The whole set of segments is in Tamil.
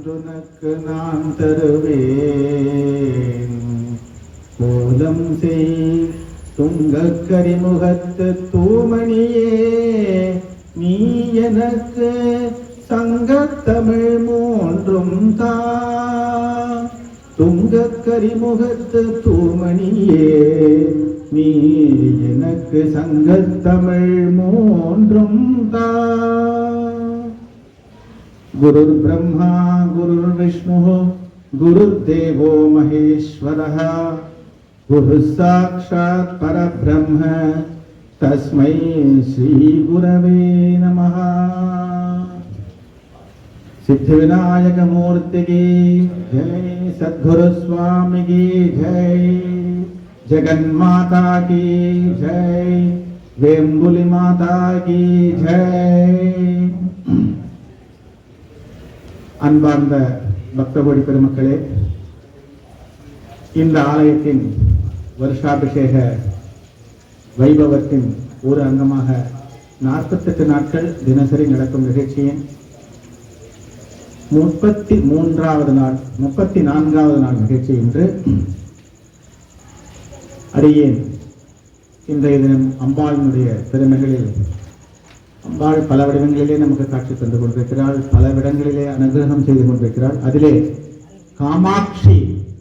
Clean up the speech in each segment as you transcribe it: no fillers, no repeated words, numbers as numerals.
ஒன்றுனக்கு நான் தருவேன். கோலம் செய் துங்கக் கரிமுகத்து தூமணியே, நீ எனக்கு சங்கத்தமிழ் மூன்றும் தா. துங்கக் கரிமுகத்து தூமணியே, நீ எனக்கு சங்கத்தமிழ் மூன்றும் தா. குருர் பிரம்மா குருர் விஷ்ணு குருர் தேவோ மகேஸ்வரः, குரு சாக்ஷாத் பரபிரம்ம தஸ்மை ஸ்ரீ குரவே நமः. सिद्धिविनायक मूर्ति की जय, सद्गुरु स्वामी की जय, जगन्माता की जय, वेम्बुली माता की जय. அன்பார்ந்த பக்தகோடி பெருமக்களே, இந்த ஆலயத்தின் வருஷாபிஷேக வைபவத்தின் ஒரு அங்கமாக 48 நாட்கள் தினசரி நடக்கும் நிகழ்ச்சியின் 34வது நாள் நிகழ்ச்சி இன்று. அடியேன் இன்றைய தினம் அம்பாளினுடைய பெருமைகளில், அம்பாள் பல வடிவங்களிலே நமக்கு காட்சி தந்து கொண்டிருக்கிறாள், பல இடங்களிலே அனுகிரகம் செய்து கொண்டிருக்கிறாள். அதிலே காமாட்சி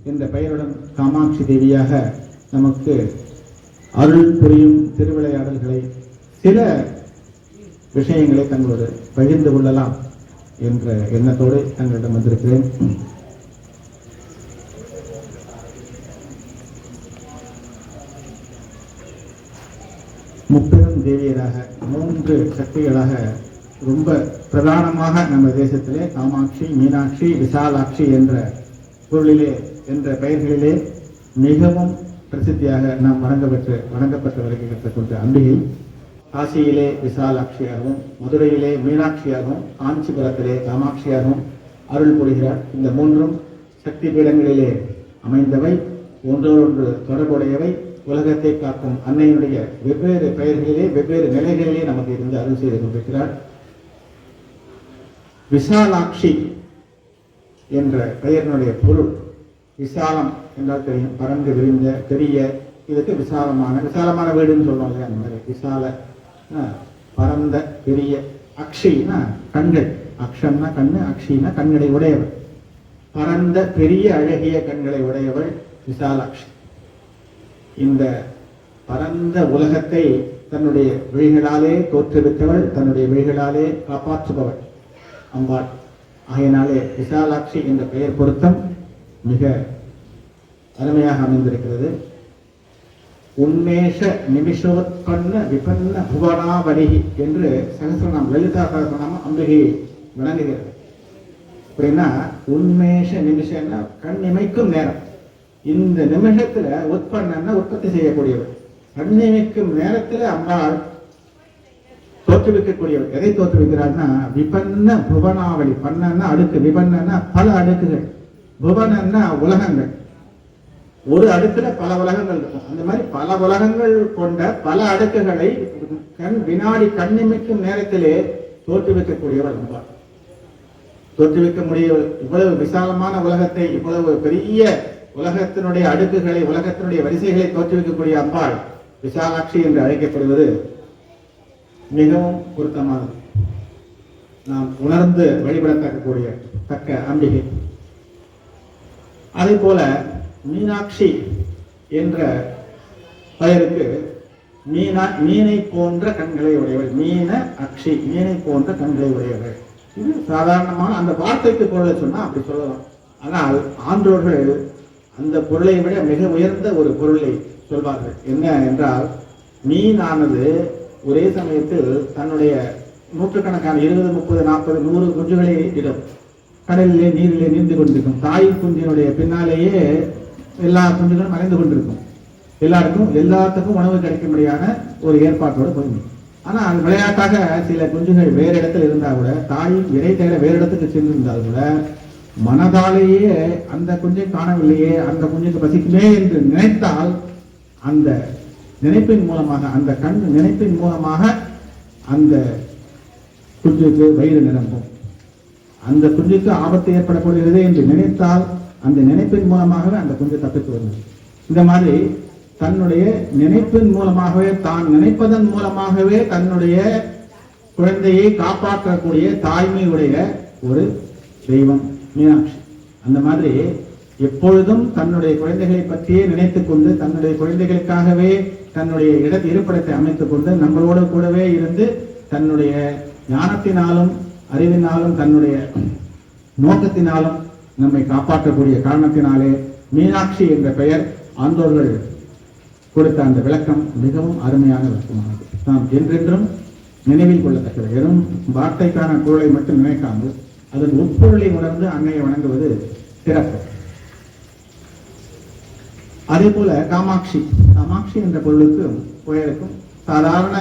என்ற பெயருடன் காமாட்சி தேவியாக நமக்கு அருள் புரியும் திருவிளையாடல்களை, சில விஷயங்களை தங்களோடு பகிர்ந்து கொள்ளலாம் என்ற எண்ணத்தோடு தங்களிடம் வந்திருக்கிறேன். முப்பெரும் தேவியராக 3 சக்திகளாக ரொம்ப பிரதானமாக நம்ம தேசத்திலே காமாட்சி, மீனாட்சி, விசாலாட்சி என்ற பொருளிலே என்ற பெயர்களிலே மிகவும் பிரசித்தியாக நாம் வணங்கப்பட்டு வருகின்ற அம்பிகை காசியிலே விசாலாட்சியாகவும், மதுரையிலே மீனாட்சியாகவும், காஞ்சிபுரத்திலே காமாட்சியாகவும் அருள் புரிகிறார். இந்த 3 சக்தி பீடங்களிலே அமைந்தவை, ஒன்றோடொன்று தொடர்புடையவை. உலகத்தை காக்கும் அன்னையினுடைய வெவ்வேறு பெயர்களிலே வெவ்வேறு நிலைகளிலே நமக்கு இருந்து அருள் செய்து கொண்டிருக்கிறார். விசாலாட்சி என்ற பெயரினுடைய பொருள், விசாலம் என்றால் தெரியும், பரந்து விரிந்த பெரிய, இதுக்கு விசாலமான வீடுன்னு சொல்றோம் இல்லையா, அந்த மாதிரி விசால பரந்த பெரிய. அக்ஷினா கண்கள், அக்ஷம்னா கண்ணு, அக்ஷினா கண்களை உடையவள், பரந்த பெரிய அழகிய கண்களை உடையவள் விசாலாட்சி. இந்த பரந்த உலகத்தை தன்னுடைய விழிகளாலே தோற்றுவித்தவள், தன்னுடைய விழிகளாலே காப்பாற்றுபவள் அம்பாள். ஆகையினாலே விசாலாட்சி என்ற பெயர் பொருத்தம் மிக அருமையாக அமைந்திருக்கிறது. உன்மேஷ நிமிஷோத்பன்ன விபன்ன புவனாவரி என்று சகஸ்ரநாமம், லலிதா சகஸ்ரநாமம் அம்பிகையை விளங்குகிறது. அப்படின்னா உன்மேஷ நிமிஷம்னா கண் இமைக்கும் நேரம். இந்த நிமிஷத்துல உற்பன்னா உற்பத்தி செய்யக்கூடியவர், கண் இமைக்கும் நேரத்துல அம்பாள் தோற்றுவிக்கக்கூடியவர். எதை தோற்றுவிக்கிறார்னா விபன்ன புவனாவளி. பன்னா அடுக்கு, விபன்னா பல அடுக்குகள், புவனன்னா உலகங்கள். ஒரு அடுக்குல பல உலகங்கள் இருக்கும். அந்த மாதிரி பல உலகங்கள் கொண்ட பல அடுக்குகளை வினாடி கண்ணிமைக்கும் நேரத்திலே தோற்றுவிக்கக்கூடியவர் அம்பாள். தோற்றுவிக்க முடிய இவ்வளவு விசாலமான உலகத்தை, இவ்வளவு பெரிய உலகத்தினுடைய அடுக்குகளை, உலகத்தினுடைய வரிசைகளை தோற்றுவிக்கக்கூடிய அம்பாள் விசாலாட்சி என்று அழைக்கப்படுவது மிகவும் பொருத்தமானது. நாம் உணர்ந்து வழிபடத்தக்கக்கூடிய தக்க அம்பிகை. அதே போல மீனாட்சி என்ற பெயருக்கு மீனை போன்ற கண்களை உடையவள், மீன அக்ஷி, மீனை போன்ற கண்களை உடையவள். இது சாதாரணமான அந்த வார்த்தைக்கு பொருளை சொன்னா அப்படி சொல்லலாம். ஆனால் ஆன்றோர்கள் அந்த பொருளை விட மிக உயர்ந்த ஒரு பொருளை சொல்வார்கள். என்ன என்றால், மீனானது ஒரே சமயத்தில் தன்னுடைய நூற்றுக்கணக்கான 20, 30, 40, 100 குஞ்சுகளை இடும். கடலிலே நீரிலே நீந்து கொண்டிருக்கும். தாய் குஞ்சினுடைய பின்னாலேயே எல்லா குஞ்சுகளும் மறைந்து கொண்டிருக்கும். எல்லாத்துக்கும் உணவு கிடைக்கும்படியான ஒரு ஏற்பாட்டோடு போயிருக்கும். ஆனால் விளையாட்டாக சில குஞ்சுகள் வேறு இடத்துல இருந்தால் கூட, தாயின் இறை தேட வேறு இடத்துக்கு சென்றிருந்தால் கூட, மனதாலேயே அந்த குஞ்சை காணவில்லையே, அந்த குஞ்சுக்கு பசிக்குமே என்று நினைத்தால் அந்த நினைப்பின் மூலமாக, அந்த கண் நினைப்பின் மூலமாக அந்த குஞ்சுக்கு வயிறு நிரம்பும். அந்த குஞ்சுக்கு ஆபத்து ஏற்படப்படுகிறது என்று நினைத்தால் அந்த நினைப்பின் மூலமாகவே அந்த குஞ்சு தப்பித்து வருகிறது. இந்த மாதிரி தன்னுடைய நினைப்பின் மூலமாகவே, தான் நினைப்பதன் மூலமாகவே தன்னுடைய குழந்தையை காப்பாற்றக்கூடிய தாய்மையுடைய ஒரு தெய்வம் மீனாட்சி. அந்த மாதிரி எப்பொழுதும் தன்னுடைய குழந்தைகளை பற்றியே நினைத்துக் கொண்டு, தன்னுடைய குழந்தைகளுக்காகவே தன்னுடைய இருப்பிடத்தை அமைத்துக் கொண்டு, நம்மளோடு கூடவே இருந்து தன்னுடைய ஞானத்தினாலும் அறிவினாலும் தன்னுடைய நோக்கத்தினாலும் நம்மை காப்பாற்றக்கூடிய காரணத்தினாலே மீனாட்சி என்ற பெயர் ஆண்டோர்கள் கொடுத்த அந்த விளக்கம் மிகவும் அருமையான விளக்கமானது. நாம் என்றென்றும் நினைவில் கொள்ளத்தக்கது. வெறும் வார்த்தைக்கான பொருளை மட்டும் நினைக்காமல் அதன் உட்பொருளை உணர்ந்து அன்னையை வணங்குவது சிறப்பு. அதே போல காமாட்சி, காமாட்சி என்ற பொருளுக்கும் பெயருக்கும் சாதாரண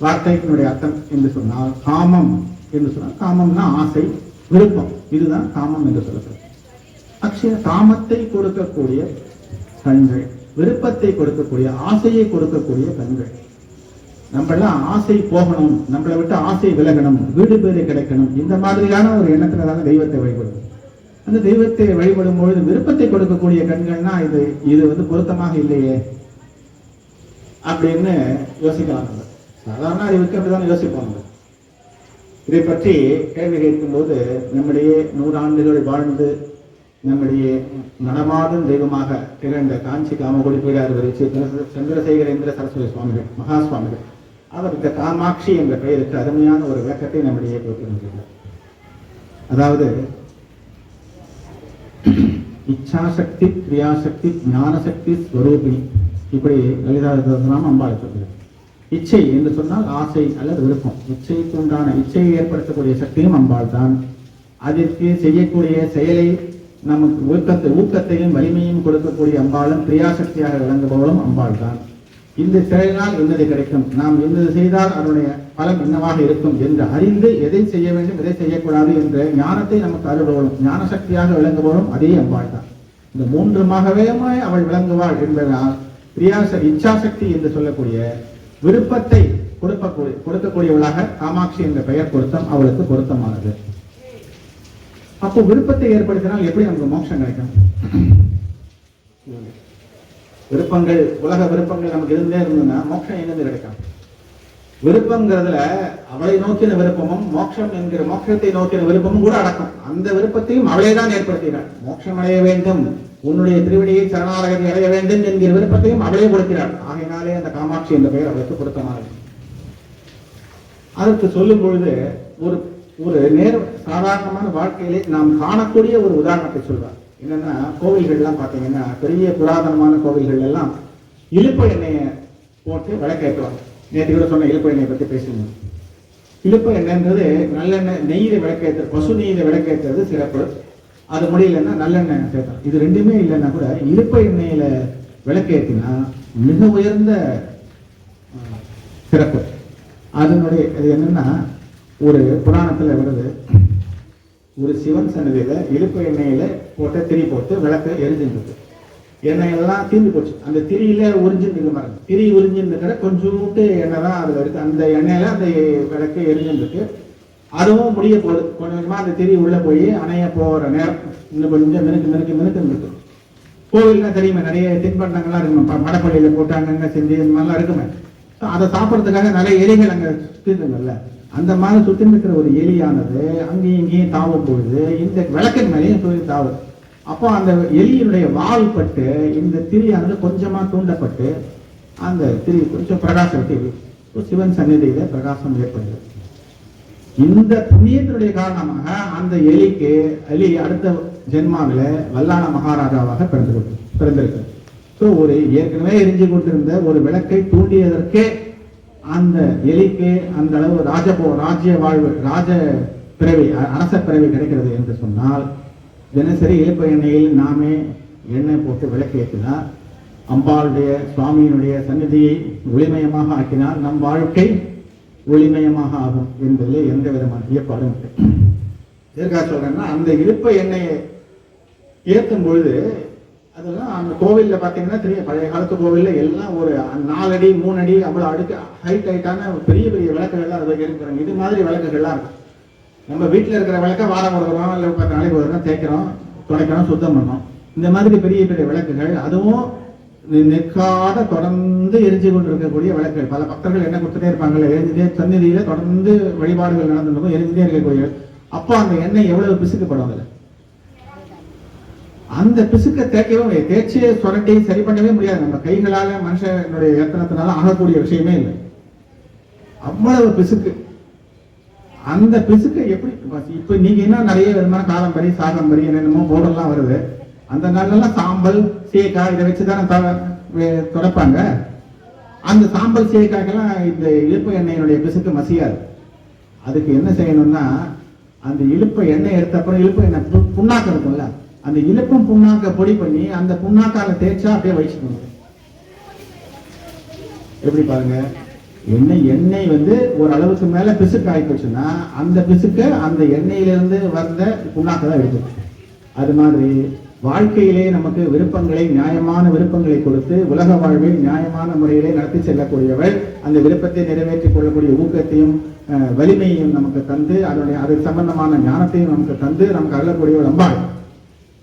வார்த்தையினுடைய அர்த்தம் என்று சொன்னால் காமம் என்று சொன்னால், காமம்னா ஆசை, விருப்பம், இதுதான் காமம் என்று சொல்லப்படுது. அக்ஷய காமத்தை கொடுக்கக்கூடிய கண்கள், விருப்பத்தை கொடுக்கக்கூடிய, ஆசையை கொடுக்கக்கூடிய கண்கள். நம்மளாம் ஆசை போகணும், நம்மளை விட்டு ஆசை விலகணும், வீடு பேரு கிடைக்கணும், இந்த மாதிரியான ஒரு எண்ணத்தினால தெய்வத்தை வழிபடுவோம். அந்த தெய்வத்தை வழிபடும் பொழுது விருப்பத்தை கொடுக்கக்கூடிய கண்கள்னா இது பொருத்தமாக இல்லையே அப்படின்னு யோசிக்கலாம். சாதாரண அறிவுக்கு அப்படிதான் யோசிப்பாங்க. இதை பற்றி கேள்வி கேட்கும் போது நம்முடைய 100 ஆண்டுகள் வாழ்ந்து நம்முடைய நடமாடும் தெய்வமாக திகழ்ந்த காஞ்சி காமகோடி பீடாதிபதி சந்திரசேகரேந்திர சரஸ்வதி சுவாமிகள், மகா சுவாமிகள், அவர் இந்த காமாட்சி என்ற பெயருக்கு அருமையான ஒரு விளக்கத்தை நம்முடைய கொடுத்திருக்கிறார். அதாவது இச்சாசக்தி, கிரியாசக்தி, ஞானசக்தி, ஸ்வரூபிணி, இப்படி லலிதா சகஸ்ரநாமம் அம்பாள் சொல்கிறார். இச்சை என்று சொன்னால் ஆசை அல்லது விருப்பம். இச்சைக்கு உண்டான இச்சையை ஏற்படுத்தக்கூடிய சக்தியும் அம்பாள் தான். அதற்கு செய்யக்கூடிய செயலை நமக்கு ஊக்கத்தையும் வலிமையும் கொடுக்கக்கூடிய அம்பாளும், கிரியாசக்தியாக விளங்குபவளும் அம்பாள் தான். இந்த செயலினால் என்னது கிடைக்கும், நாம் என்னது செய்தால் அதனுடைய பலம் என்னவாக இருக்கும் என்று அறிந்து எதை செய்ய வேண்டும், எதை செய்யக்கூடாது என்ற ஞானத்தை நமக்கு அருள்பவளும், ஞான சக்தியாக விளங்குபவளும் அதே அம்பாள் தான். இந்த மூன்றுமாகவே அவள் விளங்குவாள் என்பதனால் இச்சாசக்தி என்று சொல்லக்கூடிய விருப்பத்தை கொடுக்கக்கூடியவளாக காமாட்சி என்ற பெயர் பொருத்தம் அவளுக்கு பொருத்தமானது. அப்போ விருப்பத்தை ஏற்படுத்தினால் எப்படி நமக்கு மோட்சம் கிடைக்கும்? விருப்பங்கள், உலக விருப்பங்கள் நமக்கு இருந்தே இருந்ததுன்னா மோட்சம் எங்கிருந்து கிடைக்கும்? விருப்பங்கிறதுல அவளை நோக்கின விருப்பமும் மோட்சம் என்கிற மோட்சத்தை நோக்கின விருப்பமும் கூட அடக்கம். அந்த விருப்பத்தையும் அவளே தான் ஏற்படுத்தினாள். மோட்சம் அடைய வேண்டும், உன்னுடைய திருவடியை சரணாகதி அடைய வேண்டும் என்கிற விருப்பத்தையும் அவளே கொடுக்கிறாள். ஆகையினாலே அந்த காமாட்சி என்ற பெயர் அவளுக்கு பொருத்தமானது. அதற்கு சொல்லும் பொழுது ஒரு சாதாரணமான வாழ்க்கையிலே நாம் காணக்கூடிய ஒரு உதாரணத்தை சொல்வார். என்னன்னா, கோவில்கள்லாம் பார்த்தீங்கன்னா, பெரிய புராதனமான கோவில்கள் எல்லாம் இலுப்ப எண்ணெயை போட்டு விளக்கேற்றுவாங்க. நேற்று கூட சொன்ன இலுப்ப எண்ணெயை பற்றி பேசணும். இலுப்ப எண்ணெய்ன்றது நல்லெண்ணெய், நெய்யில விளக்கேற்ற, பசு நெய்யில விளக்கேற்றது சிறப்பு. அது முடியலன்னா நல்லெண்ணெய் சேர்த்தோம். இது ரெண்டுமே இல்லைன்னா கூட இலுப்ப எண்ணெயில விளக்கேற்றினா மிக உயர்ந்த சிறப்பு. அதனுடைய இது என்னன்னா, ஒரு புராணத்துல வருது, ஒரு சிவன் சன்னதியில இலுப்ப எண்ணெயில போட்ட திரி போட்டு விளக்கு எரிஞ்சிருக்கு. எண்ணெய் எல்லாம் தீர்ந்து போச்சு. அந்த திரியில உறிஞ்சிருக்கு பாருங்க, திரி உறிஞ்சிருக்கிற கொஞ்சோண்டு எண்ணெய் தான் அதுல இருக்கு. அந்த எண்ணெயில அந்த விளக்கு எரிஞ்சிருக்கு. அதுவும் முடிய போகுது. கொஞ்சம் கொஞ்சமா அந்த திரி உள்ள போய் அணைய போற நேரம் இன்னும் கொஞ்சம் மினுக்கு இருக்கு. கோவில்னா தெரியுமே, நிறைய தின்பண்டங்கள்லாம் இருக்குமே, மடப்பள்ளியில போட்டாங்க செஞ்சு இந்த மாதிரிலாம் இருக்குமே. அதை சாப்பிட்றதுக்காக நிறைய எலிகள் அங்க சுத்திருந்துங்கல்ல, அந்த மாதிரி சுத்தி இருக்கிற ஒரு எலியானது அங்கேயும் இங்கேயும் தாவும் பொழுது இந்த விளக்கின் மேலேயும் சொல்லி தாவும். அப்போ அந்த எலியினுடைய வால் பட்டு இந்த திரியானது கொஞ்சமா தூண்டப்பட்டு அந்த திரி கொஞ்சம் பிரகாசத்தை சிவன் சந்நிதியில பிரகாசம் ஏற்படுகிறது. இந்த புண்ணியத்தினுடைய காரணமாக அந்த எலி அடுத்த ஜென்மாவில வல்லான மகாராஜாவாக பிறந்திருக்கு. ஒரு ஏற்கனவே எரிஞ்சு கொண்டிருந்த ஒரு விளக்கை தூண்டியதற்கே அந்த எலிக்கு அந்த அளவு ராஜ்ய வாழ்வு, ராஜ பிறவி, அரச பிறவி கிடைக்கிறது என்று சொன்னால், தினசரி இலுப்ப எண்ணெயில் நாமே எண்ணெய் போட்டு விளக்கு ஏற்றினால், அம்பாளுடைய சுவாமியினுடைய சந்நிதியை ஒளிமயமாக ஆக்கினால் நம் வாழ்க்கை ஒளிமயமாக ஆகும் என்பதில் எந்த விதமான ஐயப்பாடும் இல்லை. எதற்காக சொல்றேன்னா, அந்த இலுப்ப எண்ணெயை ஏற்றும் பொழுது அதெல்லாம் அந்த கோவில்ல பாத்தீங்கன்னா தெரியும், பழைய காலத்து கோவில்ல எல்லாம் ஒரு 4 அடி 3 அடி அவ்வளவு அடுக்கு ஹைட்டான பெரிய பெரிய விளக்குகள்லாம் அதை இருக்கிறாங்க. இது மாதிரி விளக்குகள்லாம் இருக்கும். நம்ம வீட்டில் இருக்கிற விளக்க வாரம் கொடுக்குறோம், இல்லை 10 நாளைக்கு ஒரு தடவை தேய்க்கிறோம், துடைக்கிறோம், சுத்தம் பண்ணோம். இந்த மாதிரி பெரிய பெரிய விளக்குகள், அதுவும் நிற்காத தொடர்ந்து எரிஞ்சு கொண்டு இருக்கக்கூடிய விளக்குகள். பல பக்தர்கள் என்ன கொடுத்துட்டே இருப்பாங்கல்ல, எரிஞ்சுட்டே சந்நிதியில தொடர்ந்து வழிபாடுகள் நடந்துருக்கும், எரிஞ்சுட்டே இருக்கக்கூடிய. அப்போ அந்த எண்ணெய் எவ்வளவு பிசுக்கப்படும் அதுல. அந்த பிசுக்க தேய்க்கவே, தேய்ச்சியை சுரண்டி சரி பண்ணவே முடியாது. நம்ம கைகளால மனுஷனுடைய எத்தனத்தினால ஆகக்கூடிய விஷயமே இல்லை. அவ்வளவு பிசுக்கு. அந்த பிசுக்கு எப்படி இப்ப நீங்க என்ன நிறைய விதமான காலம்பரி, சாகம்பரி, என்னென்னமோ போர்டெல்லாம் வருது. அந்த நாள்லாம் சாம்பல், சீக்காய் இதை வச்சுதானே துடைப்பாங்க. அந்த சாம்பல் சீக்காய்க்கெல்லாம் இந்த இழுப்பு எண்ணெயினுடைய பிசுக்கு மசியாது. அதுக்கு என்ன செய்யணும்னா, அந்த இழுப்பு எண்ணெய் எடுத்த அப்புறம் இழுப்பு எண்ணெய் புண்ணாக்கம் இருக்கும்ல, அந்த இழுப்பும் புண்ணாக்க பொடி பண்ணி அந்த புண்ணாக்கால தேய்ச்சா அப்படியே வச்சுக்கணும். எப்படி பாருங்க, எண்ணெய் வந்து ஒரு அளவுக்கு மேல பிசுக்கு ஆகி போச்சுன்னா அந்த பிசுக்க அந்த எண்ணெயிலிருந்து வந்த புண்ணாக்க தான் எடுக்கும். அது மாதிரி வாழ்க்கையிலே நமக்கு விருப்பங்களை, நியாயமான விருப்பங்களை கொடுத்து உலக வாழ்வில் நியாயமான முறையிலே நடத்தி செல்லக்கூடியவள், அந்த விருப்பத்தை நிறைவேற்றிக் கொள்ளக்கூடிய ஊக்கத்தையும் வலிமையையும் நமக்கு தந்து, அது சம்பந்தமான ஞானத்தையும் நமக்கு தந்து நமக்கு அருளக்கூடியவள் அம்பாள்.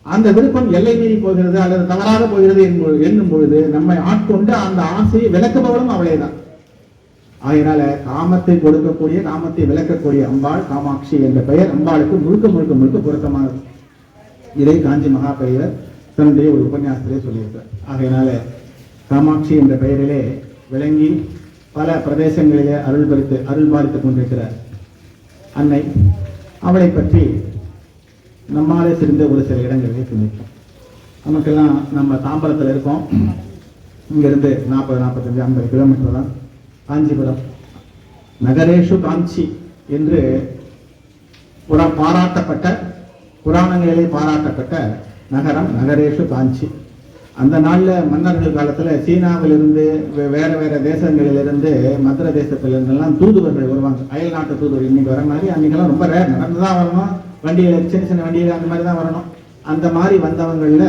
அந்த விருப்பம் எல்லை மீறி போகிறது அல்லது தவறாக போகிறது என்னும் பொழுது நம்மை ஆட்கொண்டு அந்த ஆசையை விளக்குபவளும் அவளே தான். அதனால காமத்தை கொடுக்கக்கூடிய, காமத்தை விளக்கக்கூடிய அம்பாள் காமாட்சி என்ற பெயர் அம்பாளுக்கு முழுக்க முழுக்க முழுக்க பொருத்தமானது. இதை காஞ்சி மகா பெயர் தன்னுடைய ஒரு உபன்யாசத்திலே சொல்லியிருக்கிறார். ஆகையினால காமாட்சி என்ற பெயரிலே விளங்கி பல பிரதேசங்களிலே அருள் பாலித்துக் கொண்டிருக்கிறார் அன்னை. அவளை பற்றி நம்மாலே தெரிந்த ஒரு சில இடங்களிலே சிந்திப்போம். நமக்கெல்லாம் நம்ம தாம்பரத்தில் இருக்கோம். இங்கிருந்து 40-45-50 கிலோமீட்டர் தான் காஞ்சிபுரம். நகரேஷு காஞ்சி என்று பாராட்டப்பட்ட, புராணங்களிலே பாராட்டப்பட்ட நகரம் நகரேஷு காஞ்சி. அந்த நாளில் மன்னர்கள் காலத்தில் சீனாவிலிருந்து வேற வேற தேசங்களிலிருந்து, மதுரை தேசத்திலிருந்தெல்லாம் தூதுவர்கள் வருவாங்க. அயல் நாட்டு தூதுவர் இன்னைக்கு வர மாதிரி அன்னைக்கெல்லாம் ரொம்ப ரேர், நடந்து தான் வரணும், வண்டியில் சின்ன சின்ன வண்டியில் அந்த மாதிரி தான் வரணும். அந்த மாதிரி வந்தவங்களில்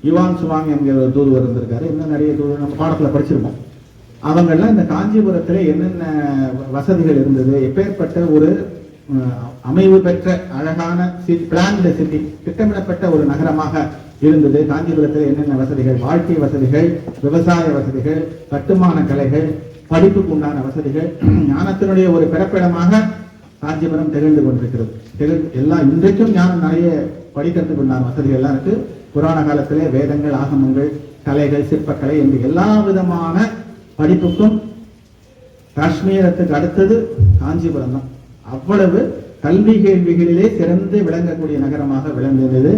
யுவான் சுவாங் என்கிற ஒரு தூதுவர் இருந்திருக்காரு. இன்னும் நிறைய தூதுவர் நம்ம பாடத்தில் படிச்சிருக்கோம். அவங்கெல்லாம் இந்த காஞ்சிபுரத்தில் என்னென்ன வசதிகள் இருந்தது, எப்பேற்பட்ட ஒரு அமைவு பெற்ற அழகான பிளான்டு சிட்டி, திட்டமிடப்பட்ட ஒரு நகரமாக இருந்தது. காஞ்சிபுரத்தில் என்னென்ன வசதிகள், வாழ்க்கை வசதிகள், விவசாய வசதிகள், கட்டுமான கலைகள், படிப்புக்கு உண்டான வசதிகள், ஞானத்தினுடைய ஒரு பிறப்பிடமாக காஞ்சிபுரம் திகழ்ந்து கொண்டிருக்கிறது. எல்லாம் இன்றைக்கும் ஞானம் நிறைய படிக்கிறதுக்கு உண்டான வசதிகள் எல்லாம் இருக்கு. புராண காலத்திலே வேதங்கள், ஆகமங்கள், கலைகள், சிற்பக்கலை என்று எல்லா விதமான படிப்புக்கும் காஷ்மீரத்துக்கு அடுத்தது காஞ்சிபுரம் தான். அவ்வளவு கல்வி கேள்விகளிலே சிறந்து விளங்கக்கூடிய நகரமாக விளங்கியது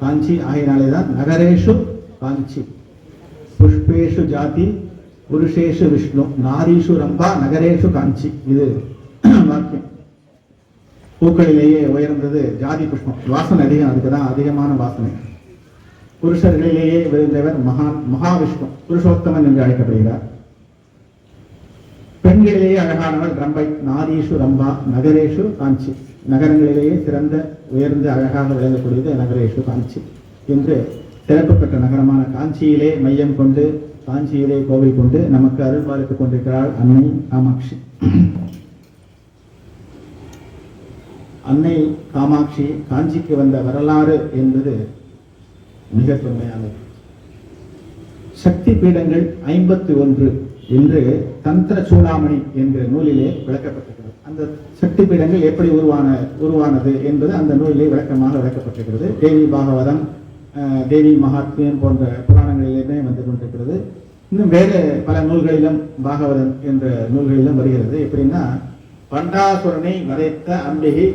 காஞ்சி. ஆகையினாலே தான் நகரேஷு காஞ்சி. புஷ்பேஷு ஜாதி புருஷேஷு விஷ்ணு நாரீஷு ரம்பா நகரேஷு காஞ்சி. இது வாக்கியம். பூக்களிலேயே உயர்ந்தது ஜாதி புஷ்பம், வாசனை அதிகம், அதுக்குதான் அதிகமான வாசனை. புருஷர்களிலேயே விருந்தவர் மகாவிஷ்ணு, புருஷோத்தமன் என்று அழைக்கப்படுகிறார். பெண்களிலேயே அழகானவள் ரம்பை, நாரீஷு ரம்பா நகரேஷு காஞ்சி. நகரங்களிலேயே சிறந்த உயர்ந்து அழகாக விளங்கக்கூடியது நகரேஷு காஞ்சி என்று சிறப்பு பெற்ற நகரமான காஞ்சியிலே மையம் கொண்டு, காஞ்சியிலே கோவில் கொண்டு நமக்கு அருள் பாலித்துக் கொண்டிருக்கிறாள் அன்னை காமாட்சி. அன்னை காமாட்சி காஞ்சிக்கு வந்த வரலாறு என்பது மிக தொன்மையானது. சக்தி பீடங்கள் 51 என்று தந்திர சூடாமணி என்ற நூலிலே விளக்கப்பட்டிருக்கிறது. அந்த சக்தி பீடங்கள் எப்படி உருவானது என்பது அந்த நூலிலே விளக்கமாக விளக்கப்பட்டிருக்கிறது. தேவி பாகவதம், தேவி மகாத்மியம் போன்ற புராணங்களிலுமே வந்து கொண்டிருக்கிறது. இன்னும் வேறு பல நூல்களிலும் பாகவதம் என்ற நூல்களிலும் வருகிறது. எப்படின்னா, பண்டாசுரனை வதைத்த அம்பிகை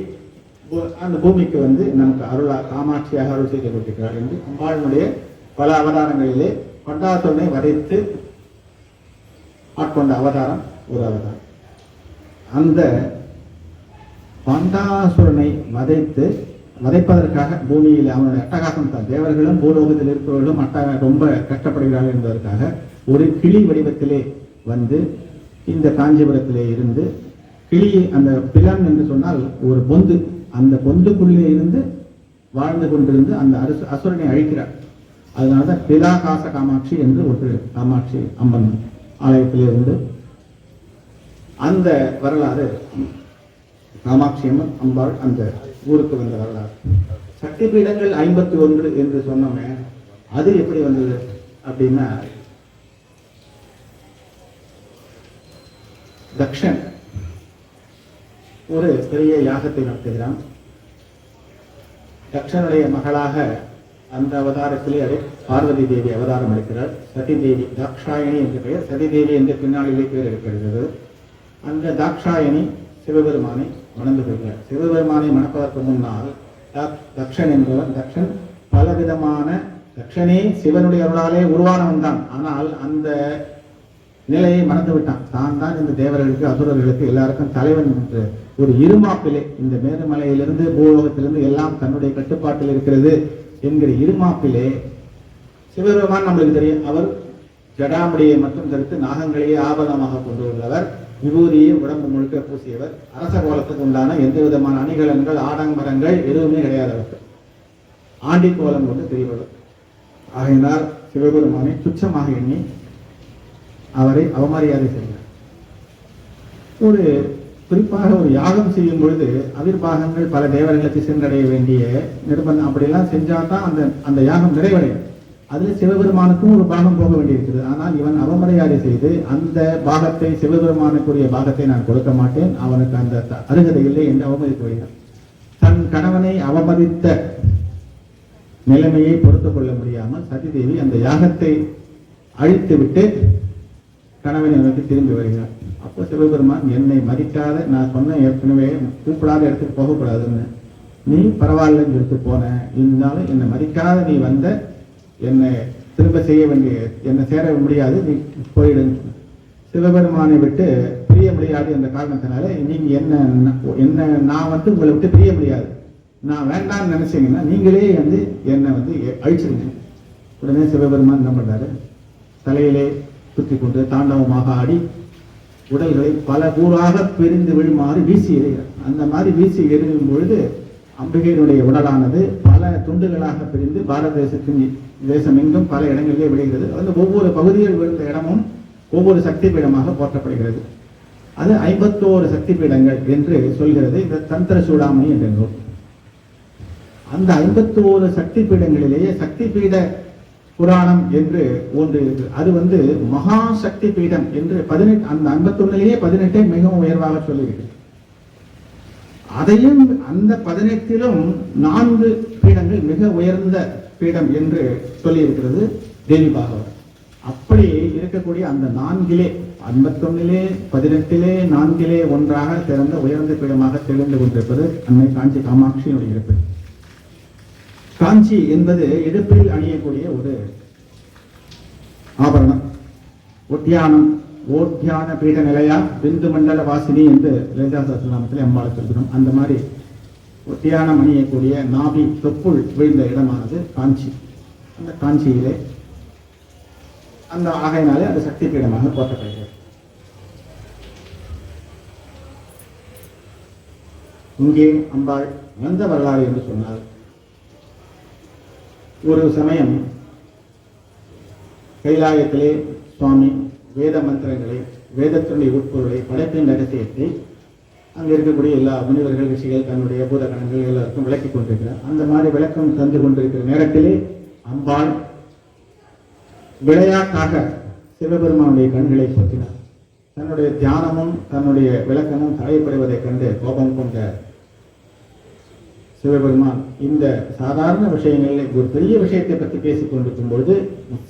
அந்த பூமிக்கு வந்து நமக்கு காமாட்சியாக அருள் செய்து கொண்டிருக்கிறார் என்று அம்பாளுடைய பல அவதாரங்களிலே பண்டாசுரனை வதைத்து ஆட்கொண்ட அவதாரம் ஒரு அவதாரம். அந்த பண்டாசுரனை வதைப்பதற்காக பூமியில் அவனுடைய அட்டகாசம் தான், தேவர்களும் பூலோகத்தில் இருப்பவர்களும் ரொம்ப கஷ்டப்படுகிறார்கள் என்பதற்காக ஒரு கிளி வடிவத்திலே வந்து இந்த காஞ்சிபுரத்திலே இருந்து, கிளி அந்த பிலம் என்று சொன்னால் ஒரு பொந்து, அந்த பொந்துக்குள்ளே இருந்து வாழ்ந்து கொண்டிருந்து அந்த அசுரனை அழிக்கிறார். அதனால்தான் பிலாகாச காமாட்சி என்று ஒரு காமாட்சி அம்மன் ஆலயத்திலே உண்டு. அந்த வரலாறு காமாட்சி அம்பாள் அந்த ஊருக்கு வந்த வரலாறு. சக்தி பீடங்கள் 51 என்று சொன்னோமே, அது எப்படி வந்தது அப்படின்னா, தக்ஷன் ஒரு பெரிய யாகத்தை நடத்துகிறான். தக்ஷனுடைய மகளாக அந்த அவதாரத்திலே பார்வதி தேவி அவதாரம் எடுக்கிறார். சதி தேவி, தாக்ஷாயணி என்ற பெயர், சதி தேவி என்ற பின்னாளிலே பெயர் எடுக்கிறது. அந்த தாக்ஷாயணி சிவபெருமானை மணந்து கொள்கிறார். சிவபெருமானை மணப்பதற்கு முன்னால் தக்ஷன் என்பவன், தக்ஷன் பலவிதமான, தக்ஷனே சிவனுடைய அருளாலே உருவானவன் தான். ஆனால் அந்த நிலையை மறந்து விட்டான். தான் இந்த தேவர்களுக்கு, அசுரர்களுக்கு எல்லாருக்கும் தலைவன் என்று ஒரு இருமாப்பிலே, இந்த மேருமலையிலிருந்து பூலோகத்திலிருந்து எல்லாம் தன்னுடைய கட்டுப்பாட்டில் இருக்கிறது என்கிற இருமாப்பிலே சிவபெருமான் நம்மளுக்கு தெரியும். அவர் ஜடாமுடியை மட்டும் தடுத்து நாகங்களையே ஆபரணமாக கொண்டு உள்ளவர், விபூதியை உடம்பு முழுக்க பூசியவர், அரச கோலத்துக்கு உண்டான எந்த விதமான அணிகலன்கள் ஆடம்பரங்கள் எதுவுமே கிடையாதவர், ஆண்டி கோலம் கொண்டு தெரியவர். ஆகையினால் சிவபெருமானை துச்சமாக எண்ணி அவரை அவமரியாதை செய்தார். ஒரு குறிப்பாக ஒரு யாகம் செய்யும் பொழுது அவிர்வாகங்கள் பல தேவர்களுக்கு சென்றடைய வேண்டிய நிர்பந்தம், அப்படியெல்லாம் செஞ்சால்தான் அந்த யாகம் நிறைவடையும். அதில் சிவபெருமானுக்கும் ஒரு பாகம் போக வேண்டியிருக்கிறது. ஆனால் இவன் அவமரியாதை செய்து அந்த பாகத்தை, சிவபெருமானுக்குரிய பாகத்தை நான் கொடுக்க மாட்டேன், அவனுக்கு அந்த அருகதை இல்லை என்று அவமதித்து வருகிறான். தன் கணவனை அவமதித்த நிலைமையை பொறுத்துக் கொள்ள முடியாமல் சதிதேவி அந்த யாகத்தை அழித்து விட்டு கணவனை நோக்கி திரும்பி வருகிறார். அப்போ சிவபெருமான், என்னை மதிக்காத, நான் சொன்ன ஏற்கனவே கூப்பிடாத இடத்துக்கு போகக்கூடாதுன்னு, நீ பரவாயில்லன்னு சொல்லிட்டு போன, இருந்தாலும் என்னை மதிக்காத நீ வந்த, என்னை திரும்ப செய்ய வேண்டிய, என்னை சேர முடியாது, நீ போயிடுன்னு. சிவபெருமானை விட்டு பிரிய முடியாது என்ற காரணத்தினால, நீங்க என்ன நான் உங்களை விட்டு பிரிய முடியாது, நான் வேண்டாம்னு நினைச்சீங்கன்னா நீங்களே என்னை அழிச்சிருங்க. உடனே சிவபெருமான் என்ன பண்றாரு, தலையிலே சுற்றி கொண்டு தாண்டவமாக ஆடி உடல்களை பல கூறாக பிரிந்து விழுமாறு வீசி எறிகிறார். அந்த மாதிரி வீசி எறியும் பொழுது அம்பிகையினுடைய உடலானது பல துண்டுகளாக பிரிந்து பாரத தேசம் எங்கும் பல இடங்களிலே விழுகிறது. அந்த ஒவ்வொரு பகுதியில் விழுந்த இடமும் ஒவ்வொரு சக்தி பீடமாக போற்றப்படுகிறது. அது 51 சக்தி பீடங்கள் என்று சொல்கிறது இந்த தந்திர சூடாமணி என்ற நூல். அந்த 51 சக்தி பீடங்களிலேயே சக்தி பீட புராணம் என்று ஒன்று, அது மகா சக்தி பீடம் என்று 18, அந்த 51லேயே 18 மிகவும் உயர்வாக சொல்லியிருக்கிறது. அதையும் அந்த 18லும் 4 பீடங்கள் மிக உயர்ந்த பீடம் என்று சொல்லியிருக்கிறது தேவி பாகவதம். அப்படி இருக்கக்கூடிய அந்த 4லே, 51லே 18லே 4லே ஒன்றாக சிறந்த உயர்ந்த பீடமாக திகழ்ந்து கொண்டிருப்பது அன்னை காஞ்சி காமாட்சியினுடைய இருப்பிடம். காஞ்சி என்பது இடுப்பில் அணியக்கூடிய ஒரு ஆபரணம். ஒட்டியானம், ஓட்டியான பீட நிலையா பிந்து மண்டல வாசினி என்று லலிதா சஹஸ்ரநாமத்தில் அம்பாளை சொல்கிறோம். அந்த மாதிரி ஒட்டியானம் அணியக்கூடிய நாபி தொப்புள் விழுந்த இடமானது காஞ்சி. அந்த காஞ்சியிலே அந்த ஆகையினாலே அது சக்தி பீடமாக போற்றப்படுகிறது. இங்கே அம்பாள் வந்த வரலாறு என்று சொன்னால், ஒரு சமயம் கைலாயத்திலே சுவாமி வேத மந்திரங்களை, வேதத்தினுடைய உட்பொருளை, படைப்பின் ரகசியத்தை அங்கே இருக்கக்கூடிய எல்லா முனிவர்கள், ரிஷிகள், தன்னுடைய பூதகணங்கள் எல்லாருக்கும் விளக்கி கொண்டிருக்கிறார். அந்த மாதிரி விளக்கம் தந்து கொண்டிருக்கிற நேரத்திலே அம்பாள் விளையாட்டாக சிவபெருமானுடைய கண்களை பொத்தினார். தன்னுடைய தியானமும் தன்னுடைய விளக்கமும் தடைப்படுவதைக் கண்டு கோபம் கொண்ட சிவபெருமான் இந்த சாதாரண விஷயங்களில் ஒரு பெரிய விஷயத்தை பற்றி பேசிக் கொண்டிருக்கும் பொழுது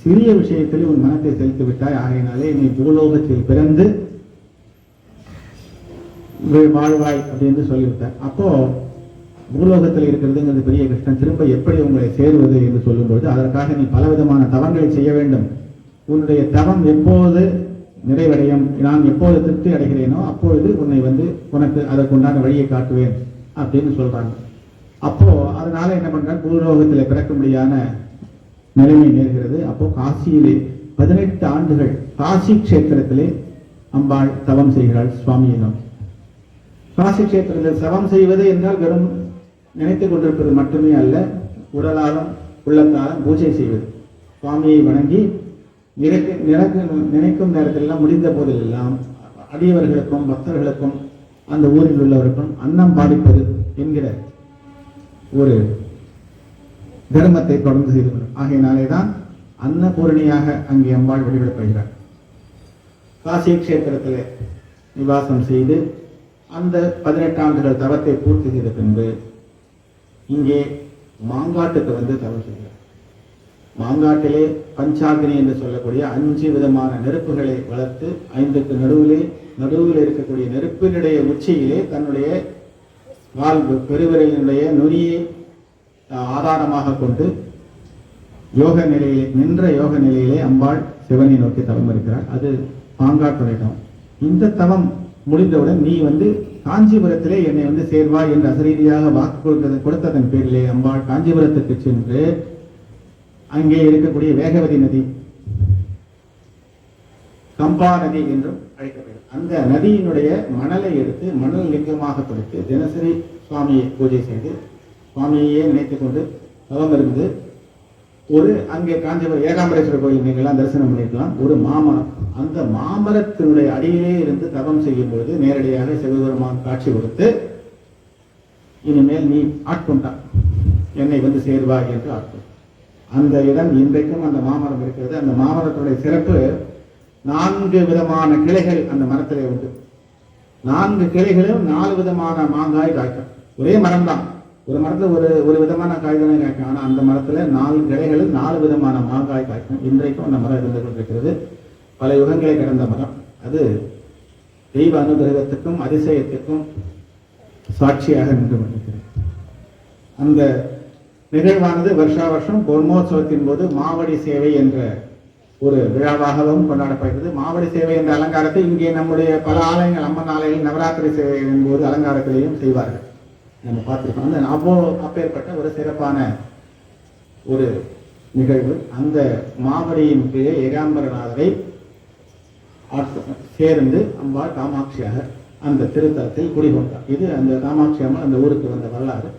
சிறிய விஷயத்தில் உன் மனத்தை செலுத்தி விட்டாய், ஆகையினாலே நீ பூலோகத்தில் பிறந்து வாழ்வாய் அப்படின்னு சொல்லிவிட்டார். அப்போ பூலோகத்தில் இருக்கிறதுங்கிறது பெரிய கஷ்டம், திரும்ப எப்படி உங்களை சேருவது என்று சொல்லும்போது அதற்காக நீ பலவிதமான தவங்களை செய்ய வேண்டும். உன்னுடைய தவம் எப்போது நிறைவடையும், நான் எப்போது திருப்தி அடைகிறேனோ அப்பொழுது உன்னை உனக்கு அதற்குண்டான வழியை காட்டுவேன் அப்படின்னு சொல்றாங்க. அப்போ அதனால என்ன பண்றாங்க, பூலோகத்தில் பிறக்கும்படியான நிலைமை நேர்கிறது. அப்போ காசியிலே 18 ஆண்டுகள் காசி கஷேத்திரத்திலே அம்பாள் தவம் செய்கிறாள் சுவாமியினம். காசி கஷேத்திரத்தில் தவம் செய்வது என்றால் வெறும் நினைத்துக் கொண்டிருப்பது மட்டுமே அல்ல, உடலாலும் உள்ளத்தாலும் பூஜை செய்வது, சுவாமியை வணங்கி நினைக்கும் நேரத்திலெல்லாம், முடிந்த போதிலெல்லாம் அடியவர்களுக்கும் பக்தர்களுக்கும் அந்த ஊரில் உள்ளவருக்கும் அன்னம் பாலிப்பது என்கிற ஒரு தர்மத்தை தொடர்ந்து செய்து கொள்ளும். ஆகையினாலே தான் அன்னபூரணியாக அங்கே அம்பாள் வழிபடப்படுகிறார். காசி கஷேத்திரத்தில் நிவாசம் செய்து அந்த 18 ஆண்டுகள் தவத்தை பூர்த்தி செய்த பின்பு இங்கே மாங்காட்டுக்கு வந்து தவம் செய்கிறார். மாங்காட்டிலே பஞ்சாகினி என்று சொல்லக்கூடிய 5 விதமான நெருப்புகளை வளர்த்து 5க்கு நடுவில் இருக்கக்கூடிய நெருப்பினுடைய உச்சியிலே தன்னுடைய வாழ்வு பெருவிரலினுடைய நுனியை ஆதாரமாக கொண்டு நின்ற யோக நிலையிலே அம்பாள் சிவனை நோக்கி தவம் இருக்கிறார். அது மாங்காட்டுடைய தவம். இந்த தவம் முடிந்தவுடன் நீ வந்து காஞ்சிபுரத்திலே என்னை வந்து சேர்வாய் என்று அசரீதியாக வாக்கு கொடுத்ததன் பேரிலே அம்பாள் காஞ்சிபுரத்துக்கு சென்று அங்கே இருக்கக்கூடிய வேகவதி நதி, கம்பா நதி என்றும் அழைக்கப்படுகிறது. அந்த நதியினுடைய மணலை எடுத்து மணல் லிங்கமாக கொடுத்து தினசரி சுவாமியை பூஜை செய்து சுவாமியையே நினைத்துக் கொண்டு தவம் இருந்து அங்கே காஞ்சிபுரம் ஏகாம்பரேஸ்வரர் கோயில் நீங்கள்லாம் தரிசனம் பண்ணிருக்கலாம். ஒரு மாமரம், அந்த மாமரத்தினுடைய அடியிலே இருந்து தவம் செய்யும் பொழுது நேரடியாக சிவபெருமான் காட்சி கொடுத்து இனிமேல் நீ ஆட்கொண்டா என்னை வந்து சேர்வாய் என்று ஆட்கொண்டார். அந்த இடம் இன்றைக்கும் அந்த மாமரம் இருக்கிறது. அந்த மாமரத்துடைய சிறப்பு 4 விதமான கிளைகள் அந்த மரத்திலே உண்டு. 4 கிளைகளும் 4 விதமான மாங்காய் காய்க்கும். ஒரே மரம் தான், ஒரு மரத்துல ஒரு விதமான காய்கறி காய்க்கும். ஆனால் அந்த மரத்துல 4 கிளைகளும் 4 விதமான மாங்காய் காய்க்கும். இன்றைக்கும் அந்த மரம் இருந்து கொண்டிருக்கிறது. பல யுகங்களை கடந்த மரம். அது தெய்வ அனுகிரகத்துக்கும் அதிசயத்துக்கும் சாட்சியாக நின்று கொண்டிருக்கிறது. அந்த நிகழ்வானது வருஷா வருஷம் பிரம்மோற்சவத்தின் போது மாவடி சேவை என்ற ஒரு விழாவாகவும் கொண்டாடப்படுகிறது. மாவடி சேவை என்ற அலங்காரத்தை இங்கே நம்முடைய பல ஆலயங்கள், அம்மன் ஆலயங்கள் நவராத்திரி சேவையின் போது அலங்காரத்திலையும் செய்வார்கள். நம்ம பார்த்துருக்கோம். அந்த அப்பேற்பட்ட ஒரு சிறப்பான ஒரு நிகழ்வு. அந்த மாவடியின் கீழே ஏகாம்பரநாதரை சேர்ந்து அம்பாள் காமாட்சியாக அந்த திருத்தலத்தில் குடிகொண்டார். இது அந்த காமாட்சி அம்மன் அந்த ஊருக்கு வந்த வரலாறு.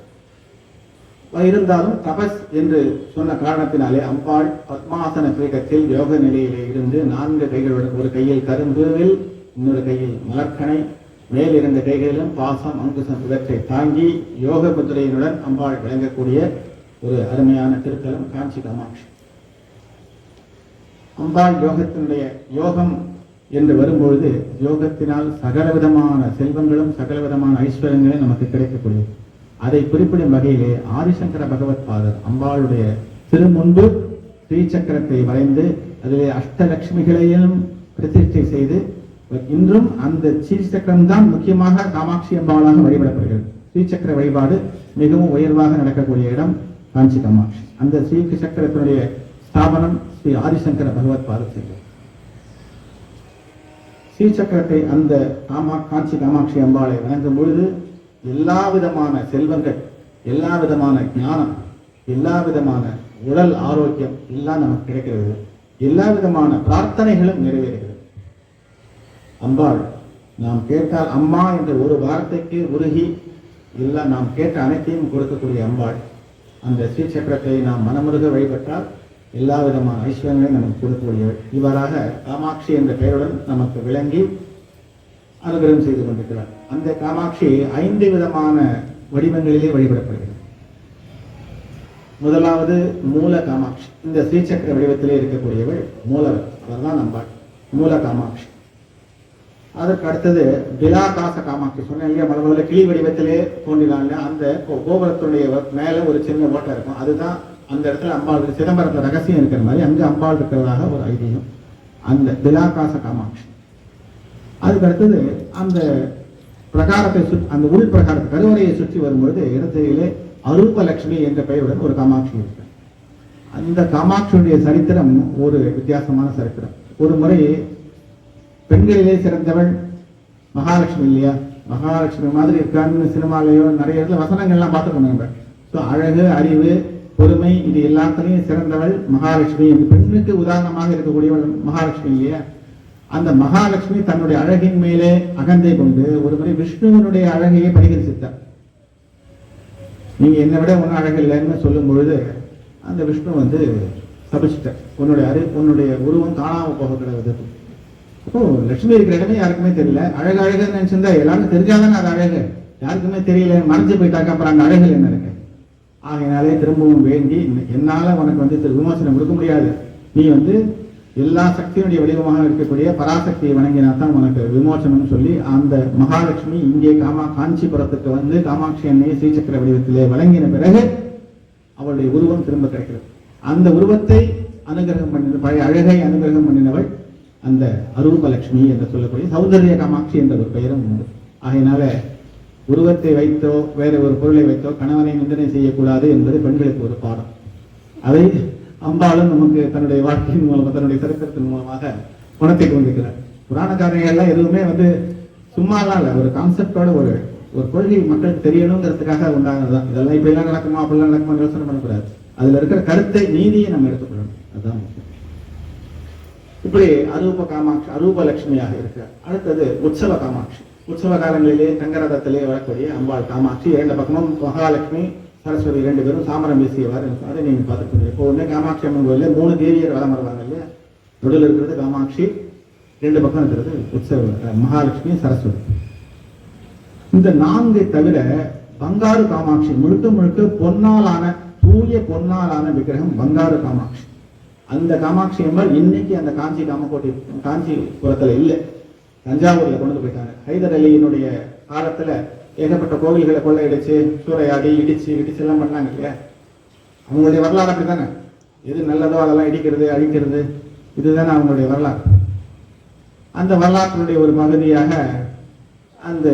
இருந்தாலும் தபஸ் என்று சொன்ன காரணத்தினாலே அம்பாள் பத்மாசன பீடத்தில் யோக நிலையிலே இருந்து 4 கைகளுடன், ஒரு கையில் கரும்புவில், இன்னொரு கையில் மலர்கனை, மேல் 2 கைகளிலும் பாசம் அங்குசம் இவற்றை தாங்கி யோக முத்திரையினுடன் அம்பாள் விளங்கக்கூடிய ஒரு அருமையான திருத்தலம் காஞ்சி காமாட்சி. அம்பாள் யோகத்தினுடைய யோகம் என்று வரும்பொழுது யோகத்தினால் சகலவிதமான செல்வங்களும் சகலவிதமான ஐஸ்வர்யங்களும் நமக்கு கிடைக்கக்கூடியது. அதை குறிப்பிடும் வகையிலே ஆதிசங்கர பகவத் பாதர் அம்பாளுடைய திருமுன்பு ஸ்ரீசக்கரத்தை வரைந்து அதிலே அஷ்டலட்சுமிகளையும் பிரதிஷ்டை செய்து இன்றும் அந்த ஸ்ரீசக்கரம் தான் முக்கியமாக காமாட்சி அம்பாளாக வழிபடப்படுகிறது. ஸ்ரீசக்கர வழிபாடு மிகவும் உயர்வாக நடக்கக்கூடிய இடம் காஞ்சி காமாட்சி. அந்த ஸ்ரீ சக்கரத்தினுடைய ஸ்தாபனம் ஸ்ரீ ஆதிசங்கர பகவத் பாதர் செய்தார். ஸ்ரீசக்கரத்தை அந்த காஞ்சி காமாட்சி அம்பாளை வணங்கும் பொழுது எல்லா விதமான செல்வங்கள், எல்லா விதமான ஞானம், எல்லா விதமான உடல் ஆரோக்கியம் எல்லாம் நமக்கு கிடைக்கிறது. எல்லா விதமான பிரார்த்தனைகளும் நிறைவேறுகிறது. அம்பாள் நாம் கேட்டால் அம்மா என்ற ஒரு வார்த்தைக்கு உருகி எல்லாம் நாம் கேட்ட அனைத்தையும் கொடுக்கக்கூடிய அம்பாள். அந்த ஸ்ரீசக்கரத்தை நாம் மனமுருக வழிபட்டால் எல்லா விதமான ஐஸ்வர்யங்களையும் நமக்கு கொடுக்கக்கூடியவள். இவ்வாறாக காமாட்சி என்ற பெயருடன் நமக்கு விளங்கி அனுகிரகம் செய்து கொண்டிருக்கிறார். அந்த காமாட்சி 5 விதமான வடிவங்களிலே வழிபடப்படுகிறது. முதலாவது மூல காமாட்சி. இந்த ஸ்ரீசக்கர வடிவத்திலே இருக்கக்கூடியவள் மூலவர், அவர்தான் அம்பாள், மூல காமாட்சி. அதற்கு அடுத்தது பிலாகாச காமாட்சி. சொன்னேன் இல்லையா, முதல்ல கிளி வடிவத்திலே தோன்றினாங்க. அந்த கோபுரத்துடைய மேல ஒரு சின்ன ஓட்டை இருக்கும். அதுதான் அந்த இடத்துல அம்பாள் சிதம்பரத்துல ரகசியம் இருக்கிற மாதிரி அங்கு அம்பாள் இருக்கிறதாக ஒரு ஐதீகம். அந்த பிலாகாச காமாட்சி. அதுக்கு அடுத்தது அந்த பிரகாரத்தை அந்த உள் பிரகாரத்தை கருவறையை சுற்றி வரும்பொழுது இடத்திலே அரூபலட்சுமி என்ற பெயருடன் ஒரு காமாட்சி இருக்கு. அந்த காமாட்சியுடைய சரித்திரம் ஒரு வித்தியாசமான சரித்திரம். ஒரு முறை பெண்களிலே சிறந்தவள் மகாலட்சுமி இல்லையா, மகாலட்சுமி மாதிரி இருக்கான்னு சினிமாலேயோ நிறைய இடத்துல வசனங்கள்லாம் பார்த்துக்கணும். ஸோ அழகு, அறிவு, பொறுமை இது எல்லாத்துலேயும் சிறந்தவள் மகாலட்சுமி. பெண்ணுக்கு உதாரணமாக இருக்கக்கூடியவள் மகாலட்சுமி இல்லையா. அந்த மகாலட்சுமி தன்னுடைய அழகின் மேலே அகந்தை கொண்டு ஒரு முறை விஷ்ணுவனுடைய அழகையே பரிகரித்தார். நீங்க என்னை விட ஒன்றும் அழகு இல்லைன்னு சொல்லும் பொழுது அந்த விஷ்ணு வந்து சபிச்சிட்டார். உன்னுடைய உருவம் காணாமல் போக கிடையாது. அப்போ லட்சுமி இருக்கிற இடமே யாருக்குமே தெரியல. அழகு அழகுன்னு நினைச்சிருந்தா எல்லாரும் தெரிஞ்சாதானே அது அழகு. யாருக்குமே தெரியல, மறைஞ்சு போயிட்டாக்க அப்புறம் அந்த அழகு என்ன இருக்கு? ஆகையினாலே திரும்பவும் வேண்டி, என்னால உனக்கு வந்து விமோசனம் கொடுக்க முடியாது, நீ வந்து எல்லா சக்தியினுடைய வடிவமாக இருக்கக்கூடிய பராசக்தியை வணங்கினா தான் உனக்கு விமோசனம் சொல்லி அந்த மகாலட்சுமி இங்கே காஞ்சிபுரத்துக்கு வந்து காமாட்சி அன்னையை ஸ்ரீசக்கர வடிவத்திலே வழங்கின பிறகு அவளுடைய உருவம் திரும்ப கிடைக்கிறது. அந்த உருவத்தை அனுகிரகம் பண்ணின, பழைய அழகை அனுகிரகம் பண்ணினவள் அந்த அரூபலட்சுமி என்று சொல்லக்கூடிய சௌந்தர்ய காமாட்சி என்ற ஒரு பெயரும் உண்டு. ஆகையினால உருவத்தை வைத்தோ வேற ஒரு பொருளை வைத்தோ கணவனை நிந்தனை செய்யக்கூடாது என்பது பெண்களுக்கு ஒரு பாடம். அதை அம்பாளும் நமக்கு தன்னுடைய வாழ்க்கையின் மூலமாக, தன்னுடைய சரித்திரத்தின் மூலமாக உணர்த்தி கொண்டிருக்கிறார். புராணக்காரர்கள் எல்லாம் எதுவுமே வந்து சும்மாலாம் இல்லை, ஒரு கான்செப்டோட ஒரு ஒரு கொள்கை மக்களுக்கு தெரியணுங்கிறதுக்காக உண்டானதுதான். இதெல்லாம் இப்ப எல்லாம் நடக்குமா அப்படிலாம் நடக்குமா யோசனை பண்ணக்கூடாது. அதுல இருக்கிற கருத்தை, நீதியை நம்ம எடுத்துக்கொள்ளணும். அதுதான் முக்கியம். இப்படி அரூப காமாட்சி, அரூபலட்சுமியாக இருக்கிறார். அடுத்தது உற்சவ காமாட்சி. உற்சவ காலங்களிலே தங்கரதத்திலே வரக்கூடிய அம்பாள் காமாட்சி. இரண்டு பக்கமும் மகாலட்சுமி சரஸ்வதி ரெண்டு பேரும் சாமரம் வீசியவாறு அதை நீங்க பார்த்துக்கணும். இப்போ ஒண்ணு காமாட்சி அம்மன் கோயிலில் 3 தேவியர் வலம் வருவாங்க இல்லையா? நடுவில் இருக்கிறது காமாட்சி, ரெண்டு பக்கம் இருக்கிறது உற்சவ மகாலட்சுமி சரஸ்வதி. இந்த 4 தவிர பங்காரு காமாட்சி, முழுக்க முழுக்க பொன்னாலான, தூய பொன்னாலான விக்கிரகம் பங்காரு காமாட்சி. அந்த காமாட்சி அம்பாள் இன்னைக்கு அந்த காஞ்சிபுரத்துல இல்லை, தஞ்சாவூர்ல கொண்டு போயிட்டாங்க. ஹைதர் அலியினுடைய காலத்துல ஏகப்பட்ட கோவில்களை கொள்ளையடிச்சு சூறையாடி இடிச்சு எல்லாம் பண்ணாங்க இல்லையா? அவங்களுடைய வரலாறு அப்படித்தானே. எது நல்லதோ அதெல்லாம் இடிக்கிறது, அழிக்கிறது, இதுதானே அவங்களுடைய வரலாறு. அந்த வரலாற்றினுடைய ஒரு பகுதியாக அந்த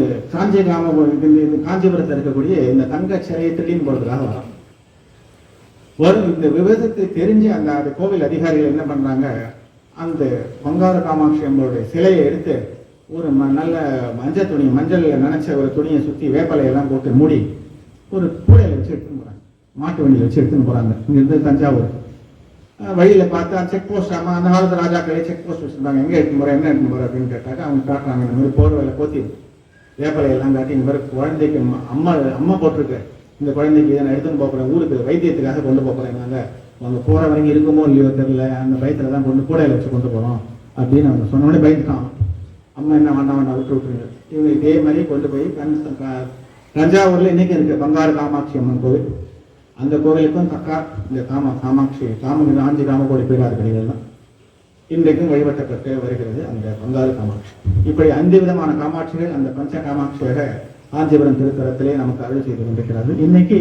காஞ்சிபுரத்தில் இருக்கக்கூடிய இந்த தங்க சிலையை திடீர்னு போறதுக்காக வரும். இந்த விபத்தை தெரிஞ்சு அந்த கோவில் அதிகாரிகள் என்ன பண்றாங்க, அந்த பங்காரு காமாட்சி அம்மனுடைய சிலையை எடுத்து ஒரு நல்ல மஞ்சள் துணி, மஞ்சள்ல நினைச்ச ஒரு துணியை சுத்தி வேப்பலையெல்லாம் போட்டு மூடி ஒரு கூடையில வச்சு எடுத்துன்னு போறாங்க, மாட்டு வண்டியில வச்சு எடுத்துன்னு போறாங்க. இங்கிருந்து தஞ்சாவூர் வழியில பார்த்தா செக் போஸ்ட். ஆமா, அந்த காலத்து ராஜாக்களே செக் போஸ்ட் வச்சிருந்தாங்க. எங்க எடுத்துன்னு போற, என்ன எடுத்துன்னு போற அப்படின்னு கேட்டாக்க அவங்க காட்டுறாங்க. இந்த மாதிரி போர்வையில போத்தி வேப்பலையெல்லாம் காட்டி, இந்த மாதிரி குழந்தைக்கு அம்மா போட்டிருக்கு, இந்த குழந்தைக்கு இதை நான் எடுத்துன்னு போறேன், ஊருக்கு வைத்தியத்துக்காக கொண்டு போறேங்க, அவங்க போற வரைக்கும் இருக்குமோ இல்லையோ தெரியல, அந்த பயத்துல தான் கொண்டு கூடையில வச்சு கொண்டு போறோம் அப்படின்னு அவங்க சொன்னோடனே பயந்துட்டான். அம்மா என்ன வேண்டாம் விட்டுருங்க. இவங்க இதே மாதிரி கொண்டு போய் தஞ்சாவூர்ல இன்னைக்கு இருக்கு பங்காரு காமாட்சி அம்மன் கோவில். அந்த கோவிலுக்கும் தக்கா இந்த காமாட்சி காஞ்சி காமகோடி பீடார்கள் தான் இன்றைக்கும் வழிபட்டப்பட்டு வருகிறது அந்த பங்காரு காமாட்சி. இப்படி 5 விதமான காமாட்சிகள் அந்த பஞ்ச காமாட்சியாக காஞ்சிபுரம் திருத்தலத்திலே நமக்கு அருள் செய்து கொண்டிருக்கிறார்கள். இன்னைக்கு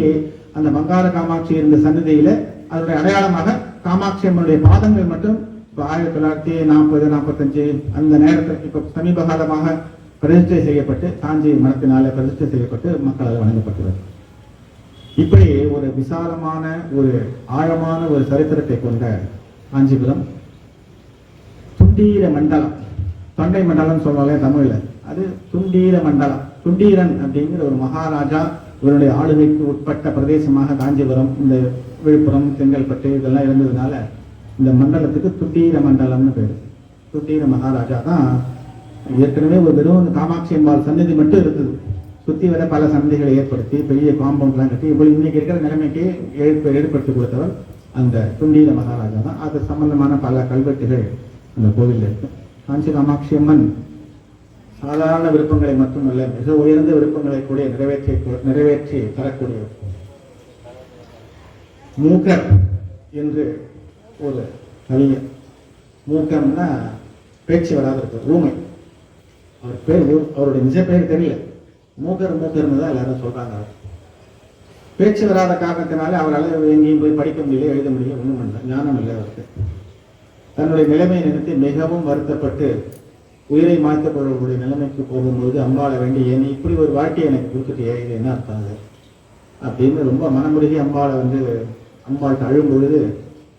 அந்த பங்காரு காமாட்சி இருந்த சன்னதியில அதனுடைய அடையாளமாக காமாட்சி அம்மனுடைய பாதங்கள் மட்டும் 1940-45 அந்த நேரத்தில் இப்ப சமீப காலமாக பிரதிஷ்டை செய்யப்பட்டு, காஞ்சி மடத்தினாலே பிரதிஷ்டை செய்யப்பட்டு மக்களால் வழங்கப்பட்டுள்ளது. இப்படி ஒரு விசாலமான, ஒரு ஆழமான ஒரு சரித்திரத்தை கொண்ட காஞ்சிபுரம் துண்டீர மண்டலம், தொண்டை மண்டலம் சொல்வாங்க தமிழ்ல, அது துண்டீர மண்டலம். துண்டீரன் அப்படிங்கிற ஒரு மகாராஜா இவருடைய ஆளுகைக்கு உட்பட்ட பிரதேசமாக காஞ்சிபுரம், இந்த விழுப்புரம், செங்கல்பட்டு இதெல்லாம் இருந்ததுனால இந்த மண்டலத்துக்கு துண்டீர மண்டலம்னு பேரு. துண்டீர மகாராஜா தான் ஏற்கனவே ஒரு வெறும் காமாட்சி அம்பாள் சன்னதி மட்டும் இருந்தது, சுத்தி வர பல சன்னதிகளை ஏற்படுத்தி பெரிய காம்பவுண்ட்லாம் கட்டி இப்போ இன்னைக்கு இருக்கிற நிலைமைக்கு ஏற்படுத்தி கொடுத்தவர் அந்த துண்டீர மகாராஜா தான். அது சம்பந்தமான பல கல்வெட்டுகள் அந்த கோவிலில் இருக்கு. காஞ்சி காமாட்சி அம்மன் சாதாரண விருப்பங்களை மட்டுமல்ல, மிக உயர்ந்த விருப்பங்களை கூட நிறைவேற்றி தரக்கூடிய மூக்கர் என்று ஒரு கவிஞர். மூக்கம்னா பேச்சு வராது இருக்கு, ஊமை. அவர் பேர், அவருடைய நிஜ பேர் தெரியல, மூக்கர்னு தான் எல்லாரும் சொல்றாங்க. பேச்சு வராத காரணத்தினால அவரால் எங்கேயும் போய் படிக்க முடியல, எழுத முடியல, ஒன்றும் பண்ணல, ஞானம் இல்லை அவருக்கு. தன்னுடைய நிலைமையை நினைத்து மிகவும் வருத்தப்பட்டு உயிரை மாய்த்து கொள்ளக்கூடிய நிலைமைக்கு போகும்போது அம்பாளை வேண்டி, ஏன் இப்படி ஒரு வாழ்க்கையை எனக்கு கொடுத்துட்டு இது என்ன அர்த்தம் அப்படின்னு ரொம்ப மனமுருகி அம்பாள்கிட்ட அழும் பொழுது,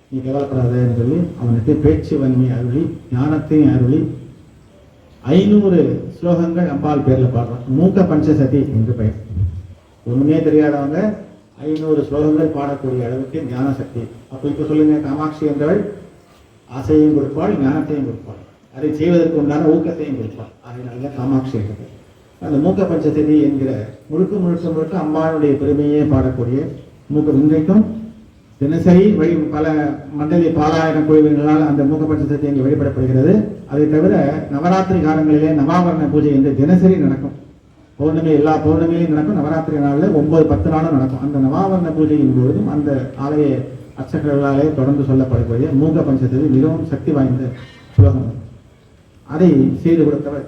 நீ கவலைப்படாதன்னு சொல்லி அவனுக்கு பேச்சு வன்மை அருளி, ஞானத்தையும் அருளி 500 ஸ்லோகங்கள் அம்பாள் பேர்ல பாடுறான். மூக்க பஞ்சசதி என்று பெயர். ஒண்ணுமே தெரியாதவங்க 500 ஸ்லோகங்கள் பாடக்கூடிய அளவுக்கு ஞான சக்தி. அப்போ இப்ப சொல்லுங்க, காமாட்சி என்றவள் ஆசையையும் கொடுப்பாள், ஞானத்தையும் கொடுப்பாள், அதை செய்வதற்கு உண்டான ஊக்கத்தையும் கொடுப்பாள். அதனால காமாட்சி என்றது. அந்த மூக்க பஞ்சசதி என்கிற முழுக்க அம்பாளுடைய பெருமையே பாடக்கூடிய மூக்கம் இன்றைக்கும் தினசரி பல மண்டலி பாலாயிரம் கோயில்களால் அந்த மூக பஞ்சசக்தி இங்கே வழிபடப்படுகிறது. அதை தவிர நவராத்திரி காலங்களிலே நவாவரண பூஜை என்று தினசரி நடக்கும். பௌர்ணமி எல்லா பௌர்ணமியிலையும் நடக்கும். நவராத்திரி நாளில் 9-10 நாளும் நடக்கும். அந்த நவாவரண பூஜையின் போதும் அந்த ஆலய அர்ச்சகர்களாலே தொடர்ந்து சொல்லப்படக்கூடிய மூக பஞ்சசக்தி மிகவும் சக்தி வாய்ந்த ஸ்லோகம். அதை செய்து கொடுத்தவர்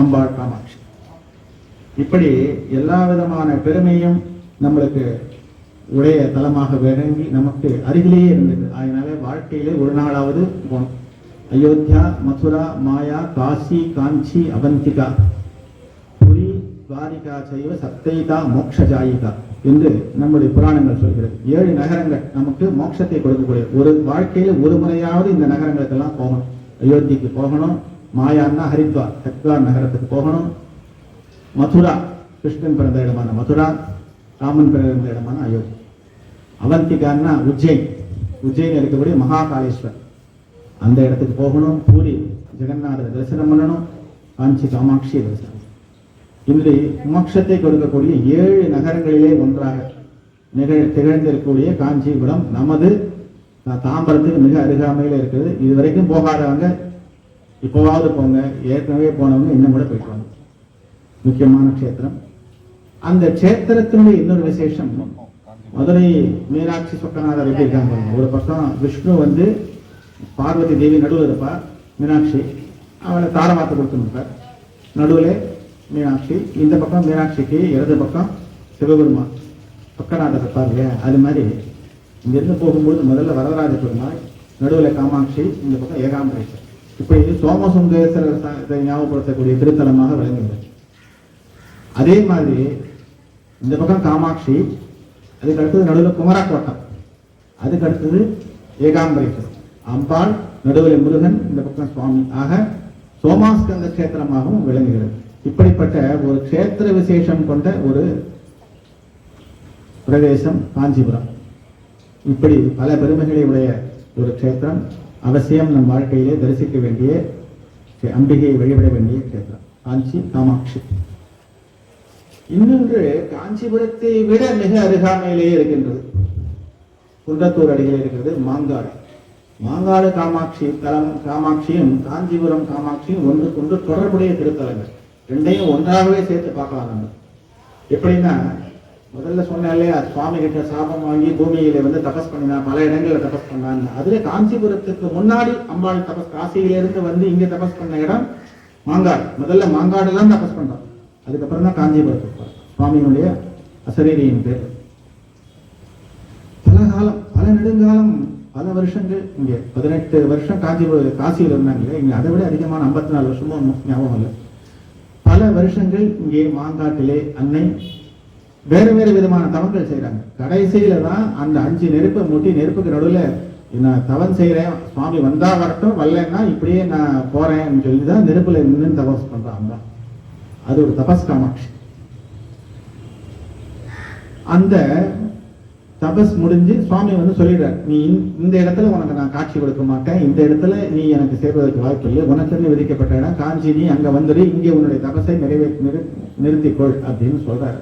அம்பாள் காமாட்சி. இப்படி எல்லா விதமான பெருமையும் நம்மளுக்கு உடைய தலமாக விளங்கி நமக்கு அருகிலேயே இருந்தது. அதனால வாழ்க்கையிலே ஒரு நாளாவது போனோம். அயோத்தியா, மதுரா, மாயா, காசி, காஞ்சி, அவந்திகா, புரி, துவாரிகா செய்வ சப்தைகா மோக்ஷஜாயிகா என்று நம்முடைய புராணங்கள் சொல்கிறது. 7 நகரங்கள் நமக்கு மோட்சத்தை கொடுக்கக்கூடிய ஒரு வாழ்க்கையில ஒரு முறையாவது இந்த நகரங்களுக்கெல்லாம் போகணும். அயோத்திக்கு போகணும், மாயான்னா ஹரித்வார் ஹரித்வார் நகரத்துக்கு போகணும், மதுரா கிருஷ்ணன் பிறந்த இடமான மதுரா, ராமன் பிறந்த இடமான அயோத்தி, அவந்திகான்னா உஜ்ஜைன் இருக்கக்கூடிய மகாகாலேஸ்வர் அந்த இடத்துக்கு போகணும், பூரி ஜெகநாதர் தரிசனம் பண்ணணும், காஞ்சி காமாட்சி தரிசனம். இன்று மோட்சத்தை கொடுக்கக்கூடிய 7 நகரங்களிலே ஒன்றாக திகழ்ந்திருக்கக்கூடிய காஞ்சிபுரம் நமது தாம்பரத்துக்கு மிக அருகாமையில் இருக்கிறது. இதுவரைக்கும் போகாதவங்க இப்போவாவது போங்க, ஏற்கனவே போனவங்க இன்னும் கூட போயிட்டு வாங்க. முக்கியமான க்ஷேத்திரம். அந்த க்ஷேத்திரத்தினுடைய இன்னொரு விசேஷம், மதுரை மீனாட்சி சொக்கநாதர் எப்படி இருக்காங்க. ஒரு பக்கம் விஷ்ணு வந்து பார்வதி தேவி நடுவில் இருப்பார், மீனாட்சி அவளை தாரமாத்த கொடுத்துருப்பார், நடுவில் மீனாட்சி, இந்த பக்கம் மீனாட்சிக்கு இடது பக்கம் சிவபெருமான் சொக்கநாதர் இருப்பார் இல்லையா. அது மாதிரி இங்கிருந்து போகும்போது முதல்ல வரதராஜ பெருமாள், நடுவில் காமாட்சி, இந்த பக்கம் ஏகாம்பரேஸ்வர். இப்படி சோமசுந்தரேஸ்வரர் ஞாபகப்படுத்தக்கூடிய திருத்தலமாக விளங்குகிறது. அதே மாதிரி இந்த பக்கம் காமாட்சி, அதுக்கு அடுத்தது நடுவில் குமராக்கோட்டம், அதுக்கு அடுத்தது ஏகாம்பரேஸ்வரர், அம்பாள், நடுவில் முருகன், இந்த பக்கம் சுவாமி. ஆக சோமாஸ்கந்த கஷேத்திரமாகவும் விளங்குகிறது. இப்படிப்பட்ட ஒரு க்ஷேத்திர விசேஷம் கொண்ட ஒரு பிரதேசம் காஞ்சிபுரம். இப்படி பல பெருமைகளை உடைய ஒரு க்ஷேத்திரம். அவசியம் நம் வாழ்க்கையிலே தரிசிக்க வேண்டிய, அம்பிகையை வழிபட வேண்டிய க்ஷேத்திரம் காஞ்சி காமாட்சி. இன்னொன்று காஞ்சிபுரத்தை விட மிக அருகாமையிலேயே இருக்கின்றது, குன்றத்தூர் அடியில் இருக்கிறது மாங்காடு. மாங்காடு காமாட்சி தலம், காமாட்சியும் காஞ்சிபுரம் காமாட்சியும் ஒன்றுக்கொன்று தொடர்புடைய திருத்தலங்கள். ரெண்டையும் ஒன்றாகவே சேர்த்து பார்க்கலாம் நம்ம. எப்படின்னா, முதல்ல சொன்னாலே இல்லையா, சுவாமி கிட்ட சாபம் வாங்கி பூமியில வந்து தபஸ் பண்ணினா, பல இடங்களில் தபஸ் பண்ணான்னு. அதுல காஞ்சிபுரத்துக்கு முன்னாடி அம்பாள் தபஸ், காசியிலிருந்து வந்து இங்க தபஸ் பண்ண இடம் மாங்காடு. முதல்ல மாங்காடுலாம் தபஸ் பண்றோம், அதுக்கப்புறம் தான் காஞ்சிபுரத்துக்கு சுவாமியினுடைய அசரீரியின் பேர். பல காலம், பல நெடுங்காலம், பல வருஷங்கள் இங்கே 18 வருஷம் காசியில் இருந்தாங்க. இங்க அதை விட அதிகமான 54 வருஷமும் ஞாபகம் இல்லை. பல வருஷங்கள் இங்கே மாங்காட்டிலே அன்னை வேறு வேறு விதமான தவங்கள் செய்யறாங்க. கடைசியில தான் அந்த 5 நெருப்பை மூட்டி, நெருப்புக்கு நடுவில் நான் தவம் செய்யறேன், சுவாமி வந்தா வரட்டும், வரலன்னா இப்படியே நான் போறேன்னு சொல்லிதான் நெருப்புல நின்று தபஸ் பண்றாங்க. அது ஒரு தபஸ் காமாட்சி. அந்த தபஸ் முடிஞ்சு சுவாமி வந்து சொல்லிடுறார், நீ இந்த இடத்துல உனக்கு நான் காட்சி கொடுக்க மாட்டேன், இந்த இடத்துல நீ எனக்கு சேர்வதற்கு வாய்ப்பு இல்லை, உனக்குன்னு விதிக்கப்பட்ட இடம் காஞ்சி, நீ அங்க வந்துடு, இங்கே உன்னுடைய தபஸை நிறுத்திக்கொள் அப்படின்னு சொல்றாரு.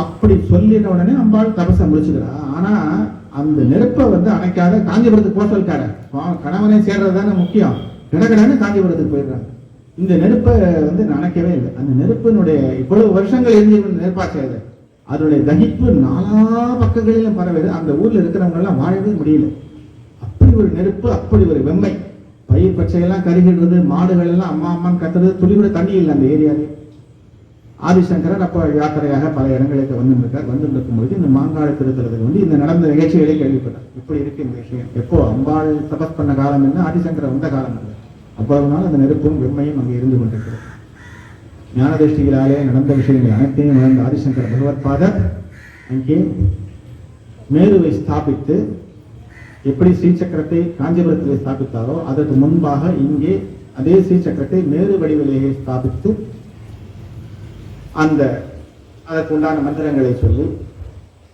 அப்படி சொல்லின உடனே அம்பாள் தபஸை முடிச்சுக்கிறா. ஆனா அந்த நெருப்பை வந்து அணைக்காத காஞ்சிபுரத்துக்கு போக சொல்லிட்டாரு. கணவனை சேர்றது தானே முக்கியம், கிடக்கடான்னு காஞ்சிபுரத்துக்கு போயிடுறாங்க. இந்த நெருப்பை வந்து அணைக்கவே இல்லை. அந்த நெருப்பினுடைய இவ்வளவு வருஷங்கள் எரிஞ்சு நெருப்பாச்சு, அதனுடைய தகிப்பு 4 பக்கங்களிலும் பரவுது. அந்த ஊர்ல இருக்கிறவங்க எல்லாம் வாழவே முடியல. அப்படி ஒரு நெருப்பு, அப்படி ஒரு வெம்மை, பயிர் பச்சையெல்லாம் கருகிடுறது, மாடுகள் எல்லாம் அம்மா அம்மான்னு கத்துறது, துளி கூட தண்ணி இல்லை அந்த ஏரியாவே. ஆதிசங்கரர் அப்போ யாத்திரையாக பல இடங்களுக்கு வந்துருக்கார். இருக்கும்போது இந்த மாங்காடு திருத்தலத்துக்கு வந்து இந்த நடந்த நிகழ்ச்சிகளை கேள்விப்பட்டார். இப்படி இருக்கு இந்த விஷயம். எப்போ அம்பாள் தபஸ் பண்ண காலம் என்ன, ஆதிசங்கரர் வந்த காலம் இல்லை. அவ்வளவு நாள் அந்த நெருப்பும் வெம்மையும் அங்கே இருந்து கொண்டிருக்கிறது. ஞான திருஷ்டிகளாலே நடந்த விஷயங்கள் அனைத்தையும் உணர்ந்த ஆதிசங்கர பகவத் பாதர் அங்கே மேருவை ஸ்தாபித்து, எப்படி ஸ்ரீசக்கரத்தை காஞ்சிபுரத்திலே ஸ்தாபித்தாரோ அதற்கு முன்பாக இங்கே அதே ஸ்ரீசக்கரத்தை மேரு வடிவிலேயே ஸ்தாபித்து அதற்குண்டான மந்திரங்களை சொல்லி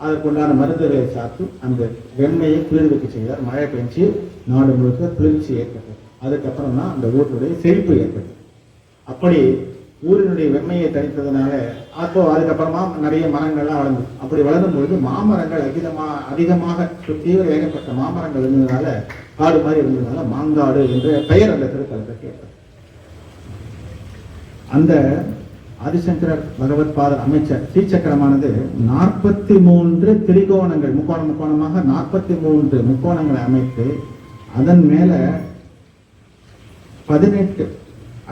அதற்குண்டான மருந்துகளை சாப்பிட்டு அந்த வெண்மையை குளிர்விக்க செய்தார். மழை பெஞ்சு நாடு முழுக்க குளிர்ச்சி ஏற்பட்டது. அதுக்கப்புறம் தான் அந்த ஊருடைய செழிப்பு ஏற்பட்டது. அப்படி ஊரினுடைய வெண்மையை தணித்ததுனால அப்போ அதுக்கப்புறமா நிறைய மரங்கள்லாம் வளர்ந்து அப்படி வளரும் பொழுது மாமரங்கள் அதிகமாக தீவிர ஏகப்பட்ட மாமரங்கள் இருந்ததுனால காடு மாதிரி இருந்ததுனால மாங்காடு என்ற பெயர் அந்த திருத்தலத்துக்கு ஏற்பட்டது. அந்த ஆதிசங்கரர் பகவத் பாதர் அமைச்ச ஸ்ரீசக்கரமானது 43 திரிகோணங்கள் முக்கோணமாக 43 முக்கோணங்களை அமைத்து அதன் மேல 18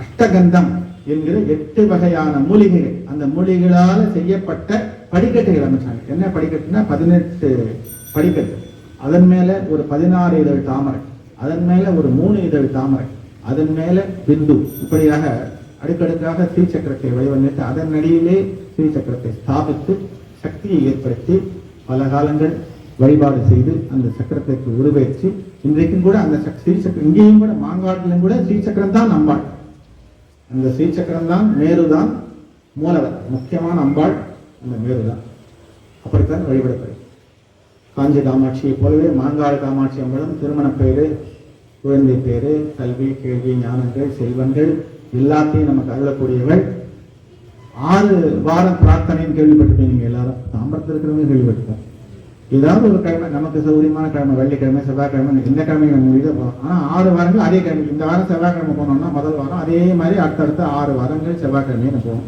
அஷ்டகந்தம் என்கிற 8 வகையான மூலிகைகள், அந்த மூலிகைகளால செய்யப்பட்ட படிக்கட்டுகள் அமைச்சாங்க. என்ன படிக்கட்டுனா 18 படிக்கட்டு, அதன் மேல ஒரு 16 இதழ் தாமரை, அதன் மேல ஒரு 3 இதழ் தாமரை, அதன் மேல பிந்து, இப்படியாக அடுக்கடுக்காக ஸ்ரீசக்கரத்தை வடிவமைத்து அதன் அடியிலே ஸ்ரீசக்கரத்தை ஸ்தாபித்து சக்தியை ஏற்படுத்தி பல காலங்கள் வழிபாடு செய்து அந்த சக்கரத்திற்கு உருவேற்றி இன்றைக்கும் கூட அந்த ஸ்ரீசக்கரம் இங்கேயும் கூட மாங்காட்டிலும் கூட ஸ்ரீசக்கரம் தான் அம்பாள். அந்த ஸ்ரீசக்கரம் தான் மேருதான் மூலவர், முக்கியமான அம்பாள் அந்த மேருதான். அப்படித்தான் வழிபடப்படும். காஞ்சி காமாட்சியை போலவே மாங்காடு காமாட்சி அம்பலம் திருமண பேரு, குழந்தை பேரு, கல்வி, கேள்வி, ஞானங்கள், செல்வங்கள் எல்லாத்தையும் நமக்கு அருளக்கூடியவள். 6 வாரம் பிரார்த்தனைன்னு கேள்விப்பட்டிருப்பீங்க எல்லாரும். தாம்பரத்தில் இருக்கிறவங்க கேள்விப்பட்டிருக்கோம். ஏதாவது ஒரு கிழமை நமக்கு சௌகரியமான கிழமை, வெள்ளிக்கிழமை, செவ்வாய்க்கிழமை, இந்த கிழமை நம்ம வீடு போகலாம். ஆனால் 6 வாரங்கள் அதே கிழமை. இந்த வாரம் செவ்வாய்க்கிழமை போனோம்னா முதல் வாரம் அதே மாதிரி அடுத்தடுத்த 6 வாரங்கள் செவ்வாய்க்கிழமையை நம்ம போவோம்.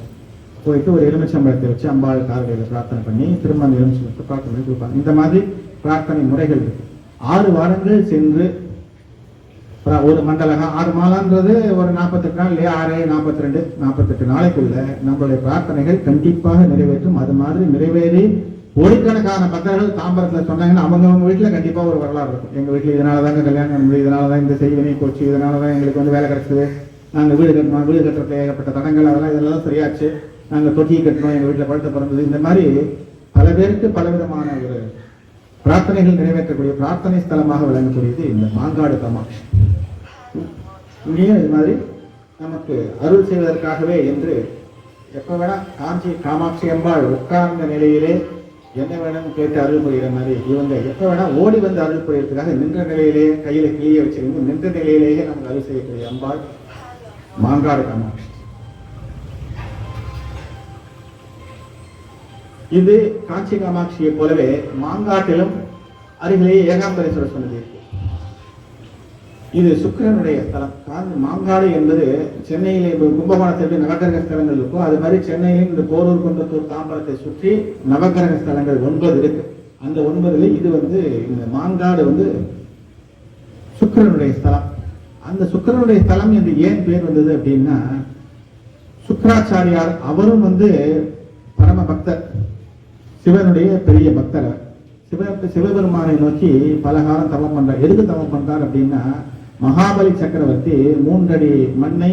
போயிட்டு ஒரு எலுமிச்சம்பழத்தை வச்சு அம்பாள் காலையில் பிரார்த்தனை பண்ணி திரும்ப அந்த எலுமிச்சம்பழத்தை பிரார்த்தனை பண்ணி கொடுப்பாங்க. இந்த மாதிரி பிரார்த்தனை முறைகள் இருக்கு. 6 வாரங்கள் சென்று ஒரு மண்டலகம் 6 மாலான்றது ஒரு 48 நாள் இல்லையா, 6, 42, 48 நாளைக்குள்ள நம்மளுடைய பிரார்த்தனைகள் கண்டிப்பாக நிறைவேற்றும். அது மாதிரி நிறைவேறி கோடிக்கணக்கான பக்தர்கள் தாம்பரத்தில் சொன்னாங்கன்னா அவங்க வீட்டில் கண்டிப்பாக ஒரு வரலாறு இருக்கும். எங்கள் வீட்டில் இதனால தாங்க கல்யாணம், இதனால தான் இந்த செய்வினை போச்சு, இதனால தான் எங்களுக்கு வந்து வேலை கிடைச்சது, நாங்கள் வீடு கட்டணும், வீடு கட்டுறதுல ஏகப்பட்ட தடங்கள், அதெல்லாம் இதெல்லாம் சரியாச்சு, நாங்கள் தொட்டியை கட்டணும், எங்கள் வீட்டில் பழுத்த பிறந்தது. இந்த மாதிரி பல பேருக்கு பலவிதமான ஒரு பிரார்த்தனைகள் நிறைவேற்றக்கூடிய பிரார்த்தனை ஸ்தலமாக விளங்கக்கூடியது இந்த மாங்காடு காமாட்சி. இங்கேயும் இது மாதிரி நமக்கு அருள் செய்வதற்காகவே என்று எப்போ வேணா காஞ்சி காமாட்சி அம்பாள் உட்கார்ந்த நிலையிலே என்ன வேணும் கேட்டு அருள் புரிகிற மாதிரி இவங்க எப்போ வேணா ஓடி வந்து அருள் புரியறதுக்காக நின்ற நிலையிலேயே கையில கிளியை வச்சிருந்து நின்ற நிலையிலேயே நமக்கு அருள் செய்யக்கூடிய அம்பாள் மாங்காடு காமாட்சி. இது காஞ்சி காமாட்சியை போலவே மாங்காட்டிலும் அருகிலேயே ஏகாம்பரேஸ்வரர் சன்னதி இருக்கு. இது சுக்கிரனுடைய ஸ்தலம். மாங்காடு என்பது சென்னையிலே கும்பகோணத்தில் நவகிரக ஸ்தலங்கள் இருக்கும். அது மாதிரி சென்னையிலும் இந்த போரூர், குன்றத்தூர், தாம்பரத்தை சுற்றி நவகிரக ஸ்தலங்கள் 9 இருக்கு. அந்த 9ல இது வந்து இந்த மாங்காடு வந்து சுக்கிரனுடைய ஸ்தலம். அந்த சுக்கிரனுடைய ஸ்தலம் என்று ஏன் பேர் வந்தது அப்படின்னா, சுக்கராச்சாரியார் அவரும் வந்து பரம பக்தர், சிவனுடைய பெரிய பக்தர். சிவபெருமானை நோக்கி பல காலம் தவம் பண்றார். எதுக்கு தவம் பண்றார் அப்படின்னா, மகாபலி சக்கரவர்த்தி 3 அடி மண்ணை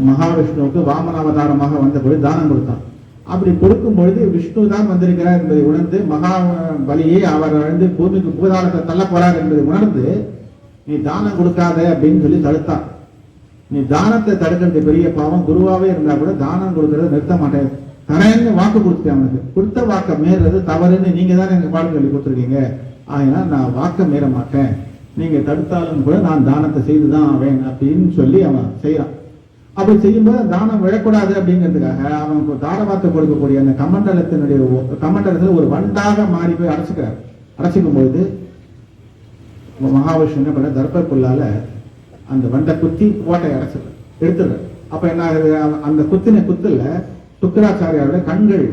மகாவிஷ்ணுவுக்கு வாமனாவதாரமாக வந்தபொழுது தானம் கொடுத்தான். அப்படி கொடுக்கும் பொழுது விஷ்ணு தான் வந்திருக்கிறார் என்பதை உணர்ந்து மகாபலியை அவர் வந்து பூமிக்கு பூதாளத்தை தள்ள போறார் என்பதை உணர்ந்து, நீ தானம் கொடுக்காத அப்படின்னு சொல்லி தடுத்தான். நீ தானத்தை தடுக்கிறது பெரிய பாவம், குருவாவே இருந்தா கூட தானம் கொடுக்கறத நிறுத்த மாட்டேன், தரேன்னு வாக்கு கொடுத்தேன். அவனுக்கு கொடுத்த வாக்க மீறது தவறுன்னு நீங்க தான் எனக்கு பாடம் சொல்லி கொடுத்துருக்கீங்க, ஆகினால் நான் வாக்க மீற மாட்டேன், நீங்க தடுத்தாலும் கூட நான் தானத்தை செய்துதான் ஆவேன் அப்படின்னு சொல்லி அவன் செய்யறான். அப்படி செய்யும்போது தானம் விழக்கூடாது அப்படிங்கிறதுக்காக அவன் தாரவாத்தை கொடுக்கக்கூடிய அந்த கமண்டலத்துல ஒரு வண்டாக மாறி போய் அடைச்சுக்கிறார். அடைச்சிக்கும் பொழுது மகாவிஷ்ணு என்ன பண்ண, தர்ப்பக்குள்ளால அந்த வண்டை குத்தி கோட்டை எடுத்துடுற. அப்ப என்ன ஆகுது, அந்த குத்தின குத்துல சுக்கராச்சாரியாரோட கண்கள்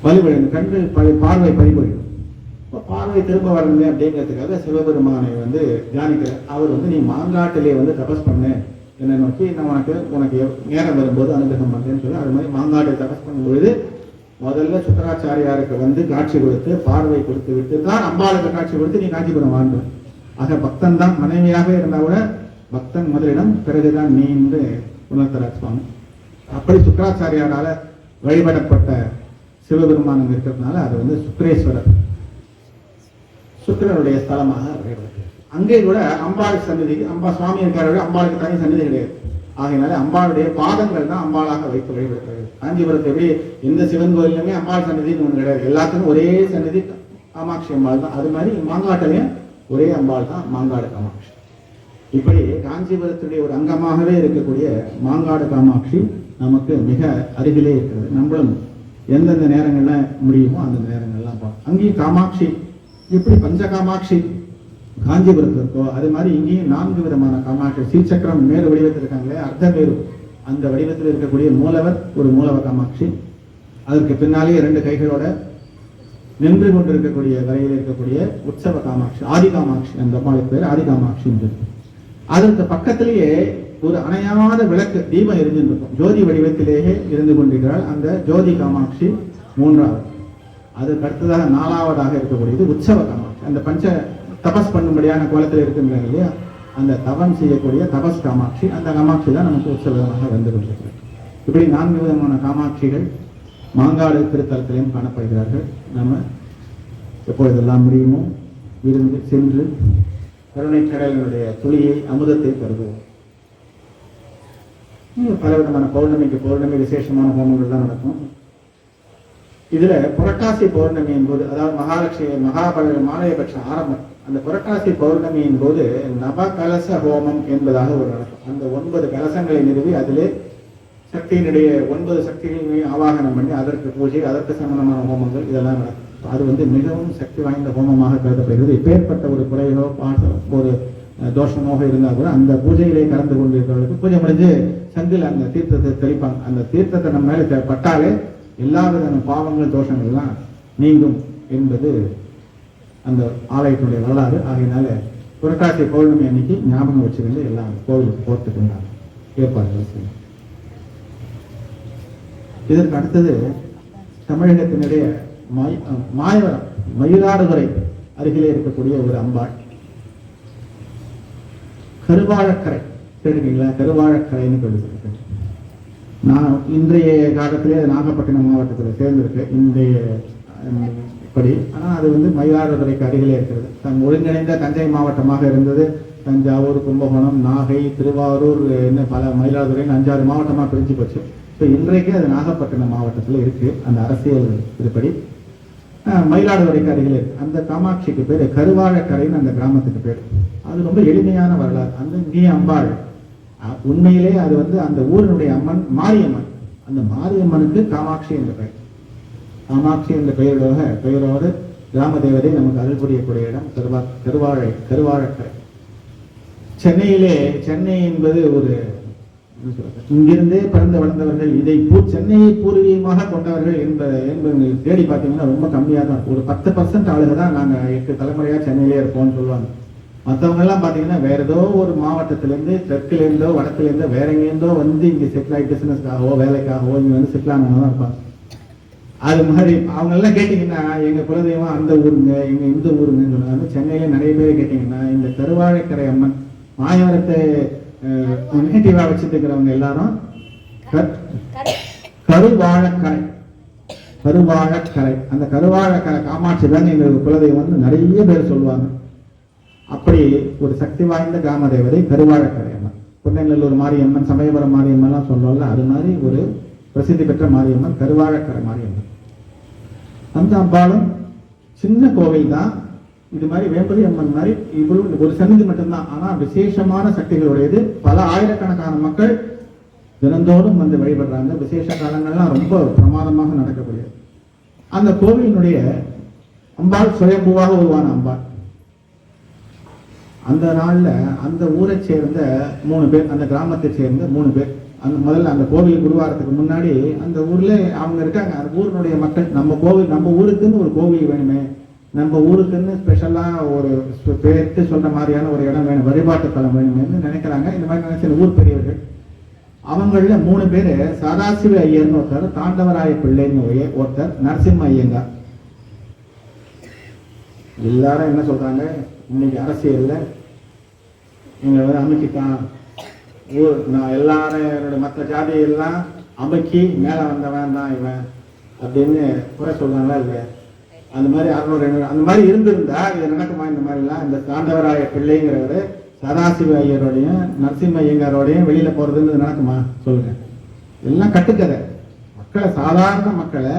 வலுவிழந்து, கண்கள் பார்வை பறிபோயிடும். பார்வை திரும்ப வரணும் அப்படிங்கிறதுக்காக சிவபெருமானை வந்து தியானிக்கிற அவர் வந்து, நீ மாங்காட்டிலே வந்து தபஸ் பண்ணு, என்னை நோக்கி நான் உனக்கு நேரம் வரும்போது அனுகிரகம் பண்றேன்னு சொல்லி அது மாதிரி மாங்காட்டை தபஸ் பண்ணும்பொழுது முதல்ல சுக்கராச்சாரியாருக்கு வந்து காட்சி கொடுத்து பார்வை கொடுத்து விட்டு தான் அம்பாளுக்கு காட்சி கொடுத்து நீ காஞ்சிபுரம் வாழ்ந்தோம். ஆக பக்தன் தான் மனைவியாக இருந்தா கூட பக்தன் முதலிடம், பிறகுதான் நீ என்று உணர்த்தராஜ் சுவாமி. அப்படி சுக்கராச்சாரியாரால வழிபடப்பட்ட சிவபெருமான் இருக்கிறதுனால அது வந்து சுக்கரேஸ்வரர், சுக்கிரனுடைய ஸ்தலமாக வழிபடுகிறது. அங்கே கூட அம்பாள் சன்னதி, அம்பா சுவாமி இருக்காரு, அம்பாளுக்கு தனி சன்னதி கிடையாது. ஆகையினால அம்பாளுடைய பாதங்கள் தான் அம்பாளாக வைத்து வழிபடுகிறது. காஞ்சிபுரத்தை எப்படி எந்த சிவன் கோயிலுமே அம்பாள் சன்னதின்னு ஒன்று கிடையாது, எல்லாத்துக்கும் ஒரே சன்னதி காமாட்சி அம்பாள் தான். அது மாதிரி மாங்காட்டிலையும் ஒரே அம்பாள் தான் மாங்காடு காமாட்சி. இப்படி காஞ்சிபுரத்துடைய ஒரு அங்கமாகவே இருக்கக்கூடிய மாங்காடு காமாட்சி நமக்கு மிக அருகிலே இருக்கிறது. நம்மளும் எந்தெந்த நேரங்கள்ல முடியுமோ அந்த நேரங்கள்லாம் பார்ப்போம். அங்கேயும் காமாட்சி இப்படி பஞ்ச காமாட்சி காஞ்சிபுரத்தில் இருக்கோ அது மாதிரி இங்கேயும் 4 விதமான காமாட்சி. ஸ்ரீசக்கரம் மேறு வடிவத்தில் இருக்காங்களே அர்த்தமேரு, அந்த வடிவத்தில் இருக்கக்கூடிய மூலவர் ஒரு மூலவ காமாட்சி. அதற்கு பின்னாலே 2 கைகளோட நின்று கொண்டிருக்கக்கூடிய வரையில் இருக்கக்கூடிய உற்சவ காமாட்சி, ஆதி காமாட்சி. அந்த அம்மாவுக்கு பேர் ஆதி காமாட்சி என்று. அதற்கு பக்கத்திலேயே ஒரு அணையாத விளக்கு தீபம் எரிஞ்சிருக்கும், ஜோதி வடிவத்திலேயே இருந்து கொண்டிருக்கிறாள் அந்த ஜோதி காமாட்சி 3வது. அதற்கு அடுத்ததாக 4வதாக இருக்கக்கூடியது உற்சவ காமாட்சி. அந்த பஞ்ச தபஸ் பண்ணும்படியான கோலத்தில் இருக்கின்றாங்க இல்லையா, அந்த தவம் செய்யக்கூடிய தபஸ் காமாட்சி. அந்த காமாட்சி தான் நமக்கு உற்சவமாக வந்து கொண்டிருக்கிறது. இப்படி 4 விதமான காமாட்சிகள் மாங்காடு திருத்தலத்திலையும் காணப்படுகிறார்கள். நம்ம எப்பொழுதெல்லாம் முடியுமோ விருந்து சென்று கருணைக்கடலினுடைய துளியை அமுதத்தை கருதுவோம். பலவிதமான பௌர்ணமி விசேஷமான ஹோமங்கள் தான் நடக்கும். இதுல புரட்டாசி பௌர்ணமியின் போது, அதாவது மகாலட்சுமி மாலயபட்ச ஆரம்பம், அந்த புரட்டாசி பௌர்ணமியின் போது நவகலச ஹோமம் என்பதாக ஒரு நடக்கும். அந்த 9 கலசங்களை நிறுவி அதிலே சக்தியினுடைய 9 சக்திகளையும் ஆவாகனம் பண்ணி அதற்கு பூஜை, அதற்கு சம்பந்தமான ஹோமங்கள் இதெல்லாம் நடக்கும். அது மிகவும் சக்தி வாய்ந்த ஹோமமாக கருதப்படுகிறது. இப்பேற்பட்ட ஒரு குறையோ ஒரு தோஷமாக இருந்தால் கூட அந்த பூஜையிலே கலந்து கொண்டிருக்கிறவர்களுக்கு பூஜை முடிஞ்சு சங்கில் அந்த தீர்த்தத்தை தெளிப்பாங்க. அந்த தீர்த்தத்தை நம்ம மேலே பட்டாலே எல்லா விதமான பாவங்கள் தோஷங்கள்லாம் நீங்கும் என்பது அந்த ஆலயத்தினுடைய வரலாறு. ஆகையினால புரட்டாசி பௌர்ணமி அன்னைக்கு ஞாபகம் வச்சிருந்து எல்லாம் கோவிலுக்கு போட்டுக்கின்றாங்க, ஏற்பாடுகள் செய்யும். இதற்கு அடுத்தது தமிழகத்தினுடைய மாயவரம் மயிலாடுதுறை அருகிலே இருக்கக்கூடிய ஒரு அம்பாள் கருவாழக்கரை. தெரியுங்களா? கருவாழக்கரைன்னு சொல்லியிருக்கேன். நான் இன்றைய காலத்திலே நாகப்பட்டினம் மாவட்டத்தில் சேர்ந்திருக்கு இன்றைய படி. ஆனால் அது மயிலாடுதுறைக்கு அருகிலே இருக்கிறது. ஒருங்கிணைந்த தஞ்சை மாவட்டமாக இருந்தது. தஞ்சாவூர், கும்பகோணம், நாகை, திருவாரூர், இன்னும் பல மயிலாடுதுறைன்னு 5-6 மாவட்டமாக பிரிஞ்சு போச்சு. ஸோ இன்றைக்கு அது நாகப்பட்டினம் மாவட்டத்தில் இருக்கு. அந்த அரசியல் இதுபடி மயிலாடுதுறைக்கு அருகில் இருக்கு. அந்த காமாட்சிக்கு பேர் கருவாழக்கரைன்னு அந்த கிராமத்துக்கு பேர். அது ரொம்ப எளிமையான வரலாறு. அந்த நீ அம்பாள் உண்மையிலே அது அந்த ஊரினுடைய அம்மன் மாரியம்மன். அந்த மாரியம்மனுக்கு காமாட்சி என்ற பெயர். காமாட்சி என்ற பெயரோடு கிராம தேவதை நமக்கு அருள் புரியக்கூடிய இடம் கருவாழக்கரை. சென்னை என்பது ஒரு இங்கிருந்தே பிறந்து வளர்ந்தவர்கள், இதை சென்னையை பூர்வீகமாக கொண்டவர்கள் என்பதை தேடி பார்த்தீங்கன்னா ரொம்ப கம்மியாக தான். ஒரு 10% ஆளுங்க தான் நாங்கள் 8 தலைமுறையா சென்னையிலே இருப்போம்னு சொல்லுவாங்க. மற்றவங்க எல்லாம் பார்த்தீங்கன்னா வேற ஏதோ ஒரு மாவட்டத்திலேருந்து, தெற்குலேருந்தோ வடக்குலேருந்தோ வேற எங்கேருந்தோ இங்கே செட்டில் ஆகி பிசினஸ்க்காகவோ வேலைக்காகவோ இங்கே செட்டில் ஆனவங்க தான் இருப்பாங்க. அது மாதிரி அவங்க எல்லாம் கேட்டீங்கன்னா எங்க குலதெய்வம் அந்த ஊருங்க, எங்க இந்த ஊருங்கன்னு சொல்லுவாங்க. சென்னையில நிறைய பேர் கேட்டீங்கன்னா இந்த கருவாழக்கரை அம்மன் மாயவரத்தை நேட்டிவா வச்சுட்டு இருக்கிறவங்க எல்லாரும் கருவாழக்கரை அந்த கருவாழக்கரை காமாட்சி தான் எங்களுக்கு குலதெய்வம் நிறைய பேர் சொல்லுவாங்க. அப்படி ஒரு சக்தி வாய்ந்த கிராம தேவதை கருவாழக்கரை அம்மன். புன்னைநல்லூர் மாரியம்மன், சமயபுரம் மாரியம்மன்லாம் சொல்லல, அது மாதிரி ஒரு பிரசித்தி பெற்ற மாரியம்மன் கருவாழக்கரை மாரியம்மன். அந்த அம்பாலும் சின்ன கோவில் தான். இது மாதிரி வேம்பதி அம்மன் மாதிரி இவ்வளவு ஒரு சன்னிதி மட்டும்தான். ஆனா விசேஷமான சக்திகளுடையது. பல ஆயிரக்கணக்கான மக்கள் தினந்தோறும் வழிபடுறாங்க. விசேஷ காலங்கள்லாம் ரொம்ப பிரமாதமாக நடக்கக்கூடியது. அந்த கோவிலினுடைய அம்பாள் சுயம்புவாக உருவான அம்பாள். அந்த நாள்ல அந்த ஊரை சேர்ந்த 3 பேர், அந்த கிராமத்தை சேர்ந்த 3 பேர், முதல்ல அந்த கோவில் குருவாரத்துக்கு முன்னாடி அந்த ஊர்ல அவங்க இருக்காங்க. அந்த ஊரினுடைய மக்கள் நம்ம ஊருக்குன்னு ஒரு கோவில் வேணுமே, நம்ம ஊருக்குன்னு ஸ்பெஷலா ஒரு பேருக்கு சொல்ற மாதிரியான ஒரு இடம் வேணும், வழிபாட்டு தலம் வேணும்னு நினைக்கிறாங்க. இந்த மாதிரி நினைச்ச ஊர் பெரியவர்கள். அவங்கள 3 பேரு சதாசிவ ஐயர்னு ஒருத்தர், தாண்டவராய பிள்ளைன்னு ஒருத்தர், நரசிம்ம ஐயங்கார். எல்லாரும் என்ன சொல்றாங்க, இன்னைக்கு அரசியல்ல எங்களை அமைக்கிட்டான், நான் எல்லாரும் என்னோட மற்ற ஜாதியெல்லாம் அமைக்கி மேல வந்தவன் தான் இவன் அப்படின்னு குறை சொல்றாங்களா இல்லையா? அந்த மாதிரி 600 அந்த மாதிரி இருந்திருந்தா இது நடக்குமா? இந்த மாதிரிலாம் இந்த தாண்டவராய பிள்ளைங்கிறவரு சதாசிவ ஐயரோடையும் நரசிம்ம ஐயங்காரோடையும் வெளியில போறதுன்னு நடக்குமா சொல்லுங்க? எல்லாம் கட்டுக்கதை. மக்களை, சாதாரண மக்களை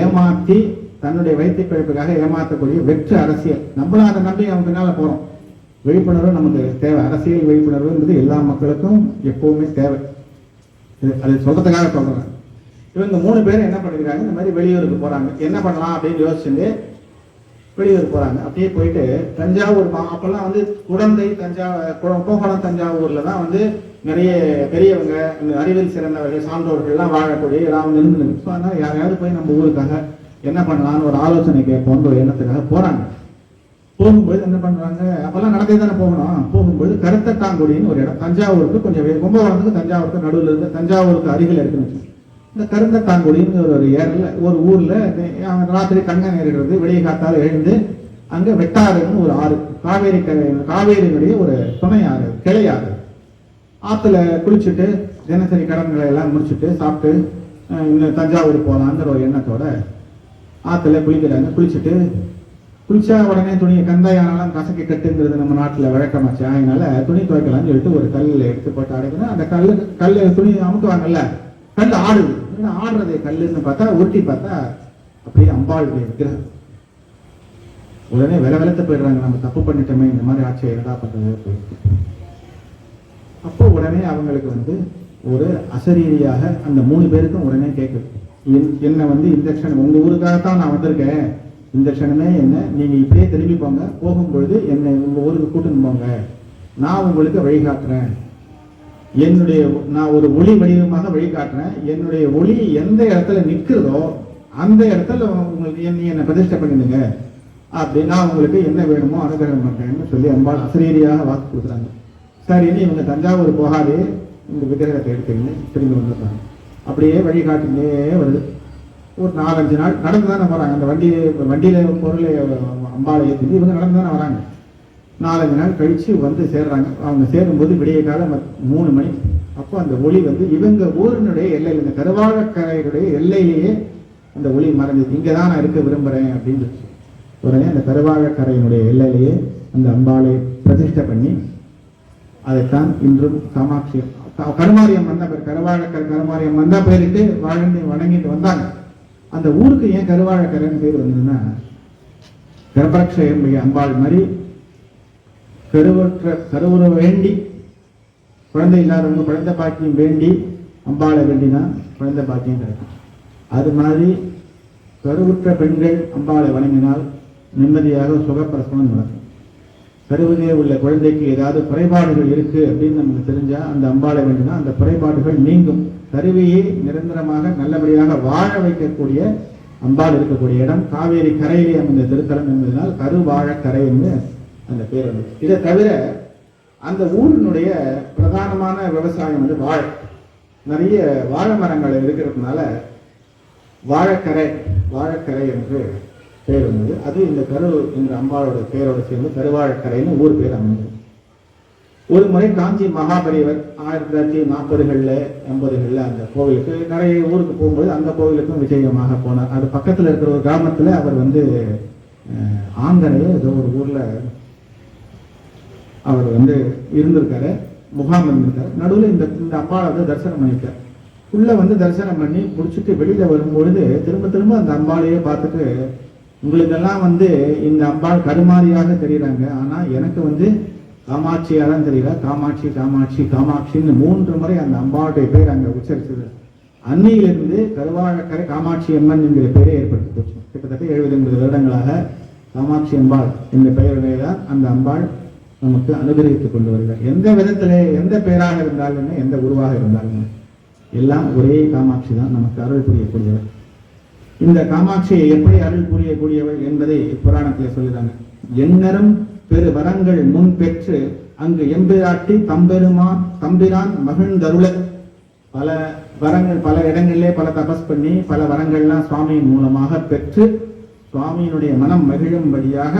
ஏமாத்தி தன்னுடைய வைத்திய பிழைப்புக்காக ஏமாற்றக்கூடிய வெற்று அரசியல். நம்மளும் அதை நம்பி அவங்க பின்னால போறோம். விழிப்புணர்வு நமக்கு தேவை. அரசியல் விழிப்புணர்வுன்றது எல்லா மக்களுக்கும் எப்பவுமே தேவை. அது சொல்றதுக்காக சொல்றேன். இவங்க 3 பேரும் என்ன பண்ணிருக்காங்க, இந்த மாதிரி வெளியூருக்கு போறாங்க. என்ன பண்ணலாம் அப்படின்னு யோசிச்சுட்டு வெளியூர் போறாங்க. அப்படியே போயிட்டு தஞ்சாவூர், அப்பெல்லாம் வந்து குடந்தை, கும்பகோணம், தஞ்சாவூர்ல தான் வந்து நிறைய பெரியவங்க, அறிவியல் சிறந்தவர்கள், சான்றோர்கள்லாம் வாழக்கூடிய இடம் இருந்து. ஸோ அதனால யாரையாவது போய் நம்ம ஊருக்காக என்ன பண்ணலாம்னு ஒரு ஆலோசனை கேட்போன்ற ஒரு எண்ணத்துக்காக போறாங்க. போகும்போது என்ன பண்றாங்க, அப்பெல்லாம் நடந்தே தானே போகணும். போகும்போது கருத்தட்டாங்குடின்னு ஒரு இடம், தஞ்சாவூருக்கு கொஞ்சம் கும்பகோணத்துக்கு தஞ்சாவூருக்கு நடுவில் இருந்து, தஞ்சாவூருக்கு அருகில் இருக்குன்னு. இந்த கருந்தட்டாங்குடின்னு ஒரு ஏரில் ஒரு ஊர்ல ராத்திரி தங்க நேரிடுறது, வெளியே காத்தால எழுந்து அங்க வெட்டாறுன்னு ஒரு ஆறு, காவேரியினுடைய ஒரு துணை ஆறு, கிளை ஆறு. ஆத்துல குளிச்சுட்டு தினசரி கடன்களை எல்லாம் முடிச்சுட்டு சாப்பிட்டு இந்த தஞ்சாவூர் போகலாங்கிற ஒரு எண்ணத்தோட ஆத்துல குளிக்கிறாங்க. குளிச்சா உடனே துணியை கந்தாயானாலும் கசக்கி கட்டுங்கிறது நம்ம நாட்டில் வழக்கமாச்சு. அதனால துணி துவைக்கலாம்னு சொல்லிட்டு ஒரு கல்லில் எடுத்து போட்டு அடைக்கணும். அந்த கல்லு துணி அமுக்குவாங்கல்ல, கல் ஆடுது. ஆடுறது கல்லுன்னு பார்த்தா, உருட்டி பார்த்தா அப்படியே அம்பாளுடைய விக்கிரகம். உடனே வெளத்து போயிடுறாங்க, நம்ம தப்பு பண்ணிட்டோமே, இந்த மாதிரி ஆட்சியை என்னடா பண்றது போயிட்டு. அப்போ உடனே அவங்களுக்கு வந்து ஒரு அசரீரியாக அந்த 3 பேருக்கும் உடனே கேட்குது, என்ன வந்து இன்ஜெக்ஷன் உங்க ஊருக்காகத்தான் நான் வந்திருக்கேன், இன்ஜெக்ஷனுமே என்ன, நீங்க இப்படியே திரும்பி போங்க, போகும்பொழுது என்னை உங்க ஊருக்கு கூட்டின்னு போங்க, நான் உங்களுக்கு வழிகாட்டுறேன், நான் ஒரு ஒளி வடிவமாக வழிகாட்டுறேன், என்னுடைய ஒளி எந்த இடத்துல நிற்கிறதோ அந்த இடத்துல உங்களுக்கு என்னை பிரதிஷ்டை பண்ணிடுங்க, அப்படி நான் உங்களுக்கு என்ன வேணுமோ அனுகிரகம் பண்றேன்னு சொல்லி அம்பாள் அசரீரியாக வாக்கு கொடுக்குறாங்க. சரின்னு இவங்க தஞ்சாவூர் போகாதே இந்த விக்கிரகத்தை எடுத்துக்கின்னு திரும்பி வந்துடுறாங்க. அப்படியே வழிகாட்டிலே வருது. ஒரு 4-5 நாள் நடந்து தானே போறாங்க. அந்த வண்டியில பொருளை அம்பாளை ஏற்றி இவங்க நடந்து தானே வராங்க. 4-5 நாள் கழிச்சு வந்து சேர்றாங்க. அவங்க சேரும்போது விடிய காலம் 3 மணி. அப்போ அந்த ஒளி வந்து இவங்க ஊரினுடைய எல்லையில், இந்த கருவாழக்கரையுடைய எல்லையிலேயே அந்த ஒளி மறைஞ்சது. இங்கதான் நான் இருக்க விரும்புறேன் அப்படின்னு சொல்லி உடனே அந்த கருவாழக்கரையினுடைய எல்லையிலேயே அந்த அம்பாளை பிரதிஷ்டை பண்ணி, அதைத்தான் இன்றும் காமாட்சி கருமாரியம்மன் தான் பேர். கருமாரியம்மன் தான் பேரிட்டு வணங்கிட்டு வந்தாங்க. அந்த ஊருக்கு ஏன் கருவாழக்கரைன்னு பேர் வந்ததுன்னா, கர்ப்பரக்ஷை அம்பாள் மாதிரி கருவுற வேண்டி, குழந்தை இல்லாதவங்க குழந்தை பாக்கியம் வேண்டி அம்பாளை வேண்டினா குழந்தை பாக்கியம் கிடைக்கும். அது மாதிரி கருவுற்ற பெண்கள் அம்பாளை வணங்கினால் நிம்மதியாக சுகப்பிரசவம் நடக்கும். கருவிலே உள்ள குழந்தைக்கு ஏதாவது குறைபாடுகள் இருக்கு அப்படின்னு நமக்கு தெரிஞ்சா அந்த அம்பாளை வேண்டினா அந்த குறைபாடுகள் நீங்கும். கருவியை நிரந்தரமாக நல்லபடியாக வாழ வைக்கக்கூடிய அம்பாள் இருக்கக்கூடிய இடம் காவேரி கரையிலே அமைந்த திருத்தலம் என்பதனால் கருவாழக்கரை என்று அந்த பேர் வந்து. இதை தவிர அந்த ஊரினுடைய பிரதானமான விவசாயம் வந்து வாழை. நிறைய வாழை மரங்கள் இருக்கிறதுனால வாழக்கரை என்று பேர் வந்தது. அது இந்த கரு என்ற அம்பாளோட பேரோட சேர்ந்து கருவாழக்கரைன்னு ஊர் பேர் அமைந்தது. ஒரு முறை காஞ்சி மகாபெரியவர் 1940களில் 80களில் அந்த கோவிலுக்கு நிறைய ஊருக்கு போகும்போது அந்த கோவிலுக்கும் விஜயமாக போனார். அது பக்கத்தில் இருக்கிற ஒரு கிராமத்தில் அவர் வந்து ஆங்கரையே ஏதோ ஒரு ஊர்ல அவர் வந்து இருந்திருக்காரு, முகாம் இருந்திருக்காரு. நடுவில் இந்த அம்பாளை வந்து தரிசனம் பண்ணிட்டார். உள்ள வந்து தரிசனம் பண்ணி முடிச்சுட்டு வெளியில வரும்பொழுது திரும்ப அந்த அம்பாளையே பார்த்துட்டு, உங்களுக்கெல்லாம் வந்து இந்த அம்பாள் கருமாரியாக தெரியுறாங்க, ஆனா எனக்கு வந்து காமாட்சியா தான் தெரியல. காமாட்சி காமாட்சி காமாட்சின்னு 3 முறை அந்த அம்பாளுடைய பேர் அங்க உச்சரிச்சது. அன்னியிலிருந்து கருவாழக்கரை காமாட்சி அம்மன் என்கிற பெயரை ஏற்படுத்தி போச்சு. கிட்டத்தட்ட 70-80 வருடங்களாக காமாட்சி அம்பாள் என்ற பெயரிலே தான் அந்த அம்பாள் நமக்கு அனுகிரகித்துக் கொண்டு வருகிறார். எந்த விதத்திலே, எந்த பெயராக இருந்தாலும், எந்த உருவாக இருந்தாலும் எல்லாம் ஒரே காமாட்சி தான் நமக்கு அருள் புரியக்கூடியவர். இந்த காமாட்சியை எப்படி அருள் புரியக்கூடியவள் என்பதை புராணத்திலே சொல்லுறாங்க. எண்ணரும் பெரு வரங்கள் முன் பெற்று அங்கு எம்பிராட்டி தம்பிரான் மகிழ்ந்தருள. பல வரங்கள், பல இடங்களிலே பல தபஸ் பண்ணி பல வரங்கள்லாம் சுவாமியின் மூலமாக பெற்று சுவாமியினுடைய மனம் மகிழும்படியாக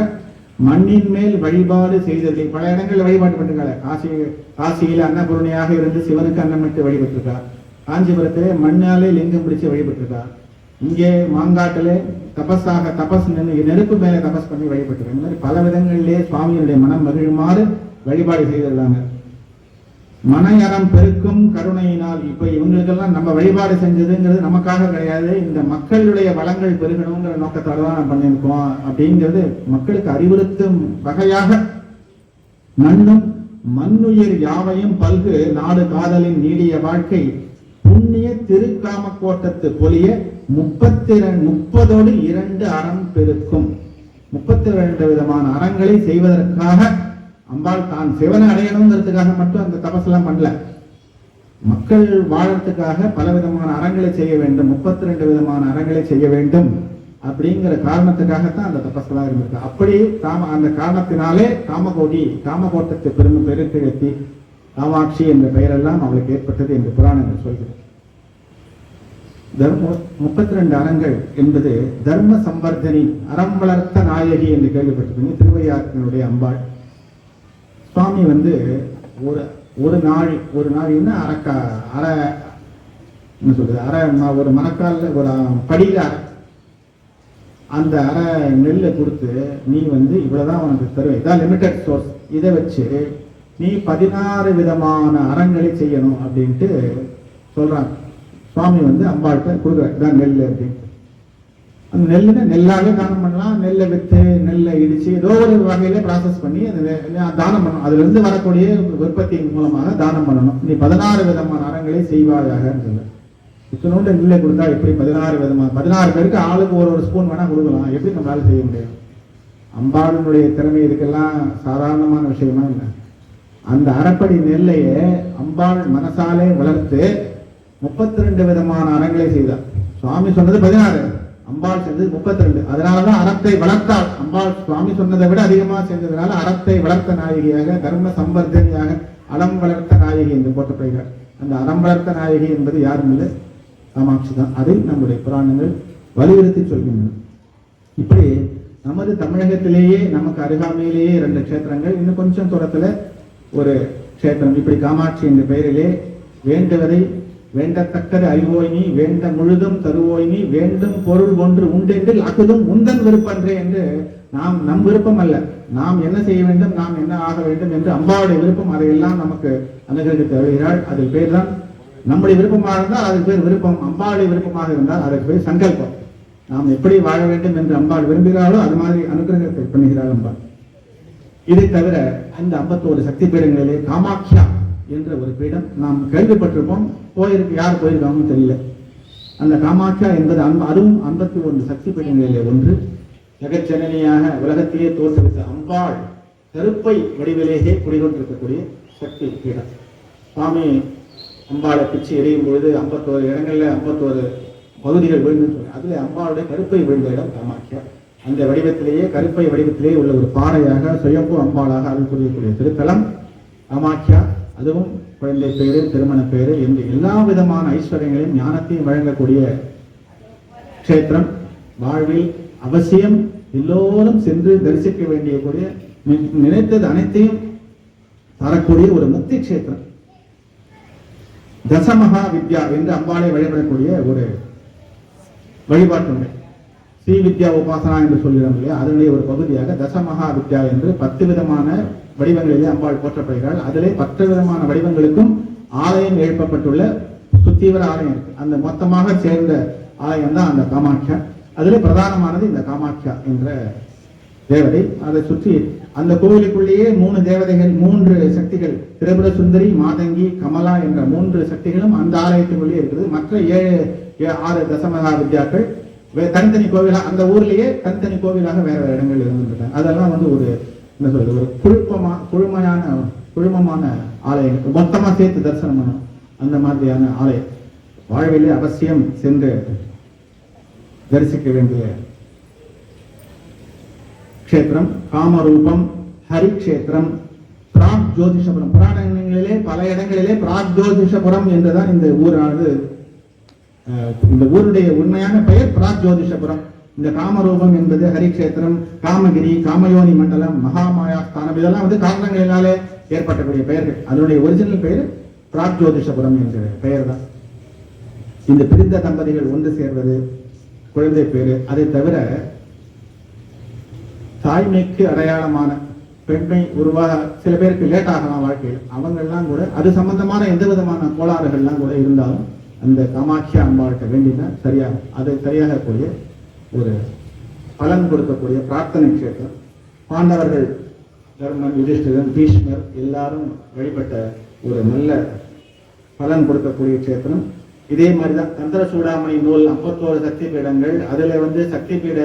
மண்ணின் மேல் வழிபாடு செய்ததை பல இடங்களில் வழிபாடு பண்ணிருக்காங்க. காசியில அன்னபூர்ணியாக இருந்து சிவனுக்கு அன்னமிட்டு வழிபட்டிருக்கார். காஞ்சிபுரத்திலே மண்ணாலே லிங்கம் பிடிச்சு வழிபட்டிருக்கார். இங்கே மாங்காட்டிலே தபஸ் நெருப்பு மேல தபஸ் பண்ணி வழிபட்டிருக்காங்க. இந்த மாதிரி பல விதங்களிலே சுவாமியினுடைய மனம் மகிழுமாறு வழிபாடு செய்திருக்காங்க. மனையறம் பெருக்கும் கருணையினால். இப்ப இவங்களுக்கெல்லாம் நம்ம வழிபாடு செஞ்சதுங்கிறது நமக்காக கிடையாது, இந்த மக்களுடைய வளங்கள் பெருகணுங்கிற நோக்கத்தோட தான் பண்ணியிருக்கோம் அப்படிங்கிறது மக்களுக்கு அறிவுறுத்தும் வகையாக நன்னும் மண்ணுயிர் யாவையும் பல்கு நாடு காதலின் நீடிய வாழ்க்கை புண்ணிய திருக்காம கோட்டத்து பொலிய 30 2 அறம் பெருக்கும். 32 விதமான அறங்களை செய்வதற்காக அம்பாள் தான் சிவனை அடையணுங்கிறதுக்காக மட்டும் அந்த தபசெல்லாம் பண்ணல. மக்கள் வாழறதுக்காக பல விதமான அறங்களை செய்ய வேண்டும், 32 விதமான அறங்களை செய்ய வேண்டும் அப்படிங்கிற காரணத்துக்காகத்தான் அந்த தபஸ்லாம் இருந்திருக்கு. அப்படி அந்த காரணத்தினாலே காமகோட்டத்தை பெருக்கிழத்தி காமாட்சி என்ற பெயரெல்லாம் அவளுக்கு ஏற்பட்டது என்று புராணங்கள் சொல்கிறது. 32 அறங்கள் என்பது தர்ம சம்பர்தனி, அறம் வளர்த்த நாயகி என்று கேள்விப்பட்டிருக்கீங்க. திருவையாற்றினுடைய அம்பாள் சுவாமி ஒரு நாழின்னா என்ன சொல்றது, ஒரு மரக்கால ஒரு படியில அந்த அரை நெல்லை கொடுத்து நீ இவ்வளவுதான் உனக்கு தருவேன், இதான் லிமிடெட் சோர்ஸ், இதை வச்சு நீ 16 விதமான அறங்களை செய்யணும் அப்படின்ட்டு சொல்றாங்க. சுவாமி அம்பாள்கிட்ட கொடுக்குற இதான் நெல் அப்படின்ட்டு. அந்த நெல்லுன்னா நெல்லாவே தானம் பண்ணலாம், நெல்லை வித்து நெல்லை இடிச்சு ஏதோ ஒரு வகையில ப்ராசஸ் பண்ணி தானம் பண்ணணும். அதுல இருந்து வரக்கூடிய உற்பத்தியின் மூலமாக தானம் பண்ணணும். நீ 16 விதமான அறங்களை செய்வாயாக சொல்ல. இத்தனோண்டு நெல்லை கொடுத்தா எப்படி 16 விதமான 16 பேருக்கு ஆளுக்கு ஒரு ஸ்பூன் வேணா கொடுக்கலாம், எப்படி நம்மளால செய்ய முடியும்? அம்பாளுடைய திறமை இதுக்கெல்லாம் சாதாரணமான விஷயமா இல்லை. அந்த அரைப்படி நெல்லையே அம்பாள் மனசாலே வளர்த்து 32 விதமான அறங்களை செய்தார். சுவாமி சொன்னது 16, அம்பாள் செஞ்சது 32. அதனாலதான் அறத்தை வளர்த்தாள். அம்பாள் சுவாமி சொன்னதை விட அதிகமாக செஞ்சதுனால அறத்தை வளர்த்த நாயகியாக, தர்ம சம்பர்தனியாக, அறம் வளர்த்த நாயகி என்று போற்றப்படுகிறார். அந்த அறம் வளர்த்த நாயகி என்பது யாரும் இல்லை, காமாட்சி தான். அதை நம்முடைய புராணங்கள் வலியுறுத்தி சொல்கின்றன. இப்படி நமது தமிழகத்திலேயே நமக்கு அருகாமையிலேயே 2 க்ஷேத்திரங்கள், இன்னும் கொஞ்சம் தூரத்துல ஒரு க்ஷேத்திரம். இப்படி காமாட்சி என்ற பெயரிலே வேண்டுவதை வேண்டத்தக்கது அறிவோய்னி, வேண்ட முழுதும் தருவோய்னி, வேண்டும் பொருள் ஒன்று உண்டென்றில் அகுதும் உந்தன் விருப்பன்றே என்று நம் விருப்பம் அல்ல, நாம் என்ன செய்ய வேண்டும், நாம் என்ன ஆக வேண்டும் என்று அம்பாவுடைய விருப்பம். அதையெல்லாம் நமக்கு அனுகிரகித்து வருகிறாள். அதில் பேர் தான் நம்முடைய விருப்பமாக இருந்தால் அதுக்கு பேர் விருப்பம், அம்பாவுடைய விருப்பமாக இருந்தால் அதற்கு பேர் சங்கல்பம். நாம் எப்படி வாழ வேண்டும் என்று அம்பாள் விரும்புகிறாளோ அது மாதிரி அனுகிரகத்தை பண்ணுகிறாள் அம்பாள். இதை தவிர அந்த 51 சக்தி பீடங்களிலே காமாட்சியா என்ற ஒரு பீடம் நாம் கேள்விப்பட்டிருப்போம், யார் போயிருக்காங்கன்னு தெரியல. அந்த காமாட்சியா என்பது அதுவும் 51 சக்தி பீடங்களிலே ஒன்று. ஜெகஜனனியாக உலகத்தையே தோற்றுவித்த அம்பாள் கருப்பை வடிவிலேயே குடிகொண்டிருக்கக்கூடிய சக்தி பீடம். சுவாமி அம்பாளை பிச்சு எரியும் பொழுது 51 இடங்கள்ல 51 பகுதிகள் விழுந்து சொல்லி அதுல அம்பாளுடைய கருப்பை விழுந்த இடம் காமாட்சியா. அந்த வடிவத்திலேயே கருப்பை வடிவத்திலேயே உள்ள ஒரு பாறையாக சுயம்பு அம்பாளாக அருள் புரியக்கூடிய திருத்தலம் காமாட்சியா. அதுவும் குழந்தை பேரு, திருமண பேரு என்று எல்லா விதமான ஐஸ்வர்யங்களையும் ஞானத்தையும் வழங்கக்கூடிய க்ஷேத்திரம். வாழ்வில் அவசியம் எல்லோரும் சென்று தரிசிக்க வேண்டிய கூடிய நினைத்தது அனைத்தையும் தரக்கூடிய ஒரு முக்தி க்ஷேத்திரம். தசமகா வித்யா என்று அம்பாளை வழிபடக்கூடிய ஒரு வழிபாட்டு முறை. ஸ்ரீ வித்யா உபாசனா என்று சொல்கிறோம் இல்லையா, அதனுடைய ஒரு பகுதியாக தசமகா வித்யா என்று 10 விதமான வடிவங்களிலே அம்பாள் போற்றப்படுகிறாள். அதிலே 10 விதமான வடிவங்களுக்கும் ஆலயம் எழுப்பப்பட்டுள்ள சுத்தீவிர ஆலயம் இருக்கு. அந்த மொத்தமாக சேர்ந்த ஆலயம் தான் அந்த காமாட்சியா. அதிலே பிரதானமானது இந்த காமாட்சியா என்ற தேவதை. அதை சுற்றி அந்த கோவிலுக்குள்ளேயே 3 தேவதைகள், 3 சக்திகள், திரிபுர சுந்தரி, மாதங்கி, கமலா என்ற 3 சக்திகளும் அந்த ஆலயத்துக்குள்ளே இருக்குது. மற்ற 6 தசமகா வித்யாக்கள் தனித்தனி கோவிலா அந்த ஊர்லயே தனித்தனி கோவிலாக வேற வேற இடங்கள் இருந்துட்டாங்க. அதெல்லாம் ஒரு என்ன சொல்றது, ஒரு குழுமமான ஆலயம், மொத்தமா சேர்த்து தரிசனம் பண்ணும் அந்த மாதிரியான ஆலயம். வாழ்விலே அவசியம் சென்று தரிசிக்க வேண்டிய க்ஷேத்திரம் காமரூபம், ஹரிக்ஷேத்திரம், பிராக் ஜோதிஷபுரம். புராணங்களிலே பல இடங்களிலே பிராக் ஜோதிஷபுரம் என்றுதான் இந்த ஊரானது. இந்த ஊருடைய உண்மையான பெயர் பிராக் ஜோதிஷபுரம். இந்த காமரூபம் என்பது ஹரிக்ஷேத்திரம், காமகிரி, காமயோனி மண்டலம், மகாமாயா ஸ்தானம், இதெல்லாம் காரணங்களினாலே ஏற்பட்டக்கூடிய பெயர்கள். அதனுடைய ஒரிஜினல் பெயர் பிராக் ஜோதிஷபுரம் என்ற பெயர் தான். இந்த பிரிந்த தம்பதிகள் ஒன்று சேர்வது குழந்தை பேரு. அதை தவிர தாய்மைக்கு அடையாளமான பெண்மை உருவாக சில பேருக்கு லேட் ஆகலாம் வாழ்க்கையில், அவங்கெல்லாம் கூட அது சம்பந்தமான எந்த விதமான கோளாறுகள்லாம் கூட இருந்தாலும் அந்த காமாட்சி அம்பாள்கிட்ட வேண்டினா சரியாகும். அதை சரியாக கூடிய ஒரு பலன் கொடுக்கக்கூடிய பிரார்த்தனை க்ஷேத்திரம். பாண்டவர்கள் தர்மன், யுதிஷ்டிரன், பீஷ்மர் எல்லாரும் வழிபட்ட ஒரு நல்ல பலன் கொடுக்கக்கூடிய கஷேத்திரம். இதே மாதிரிதான் தந்திர சூடாமணி நூல் 51 சக்தி பீடங்கள், அதுல சக்தி பீட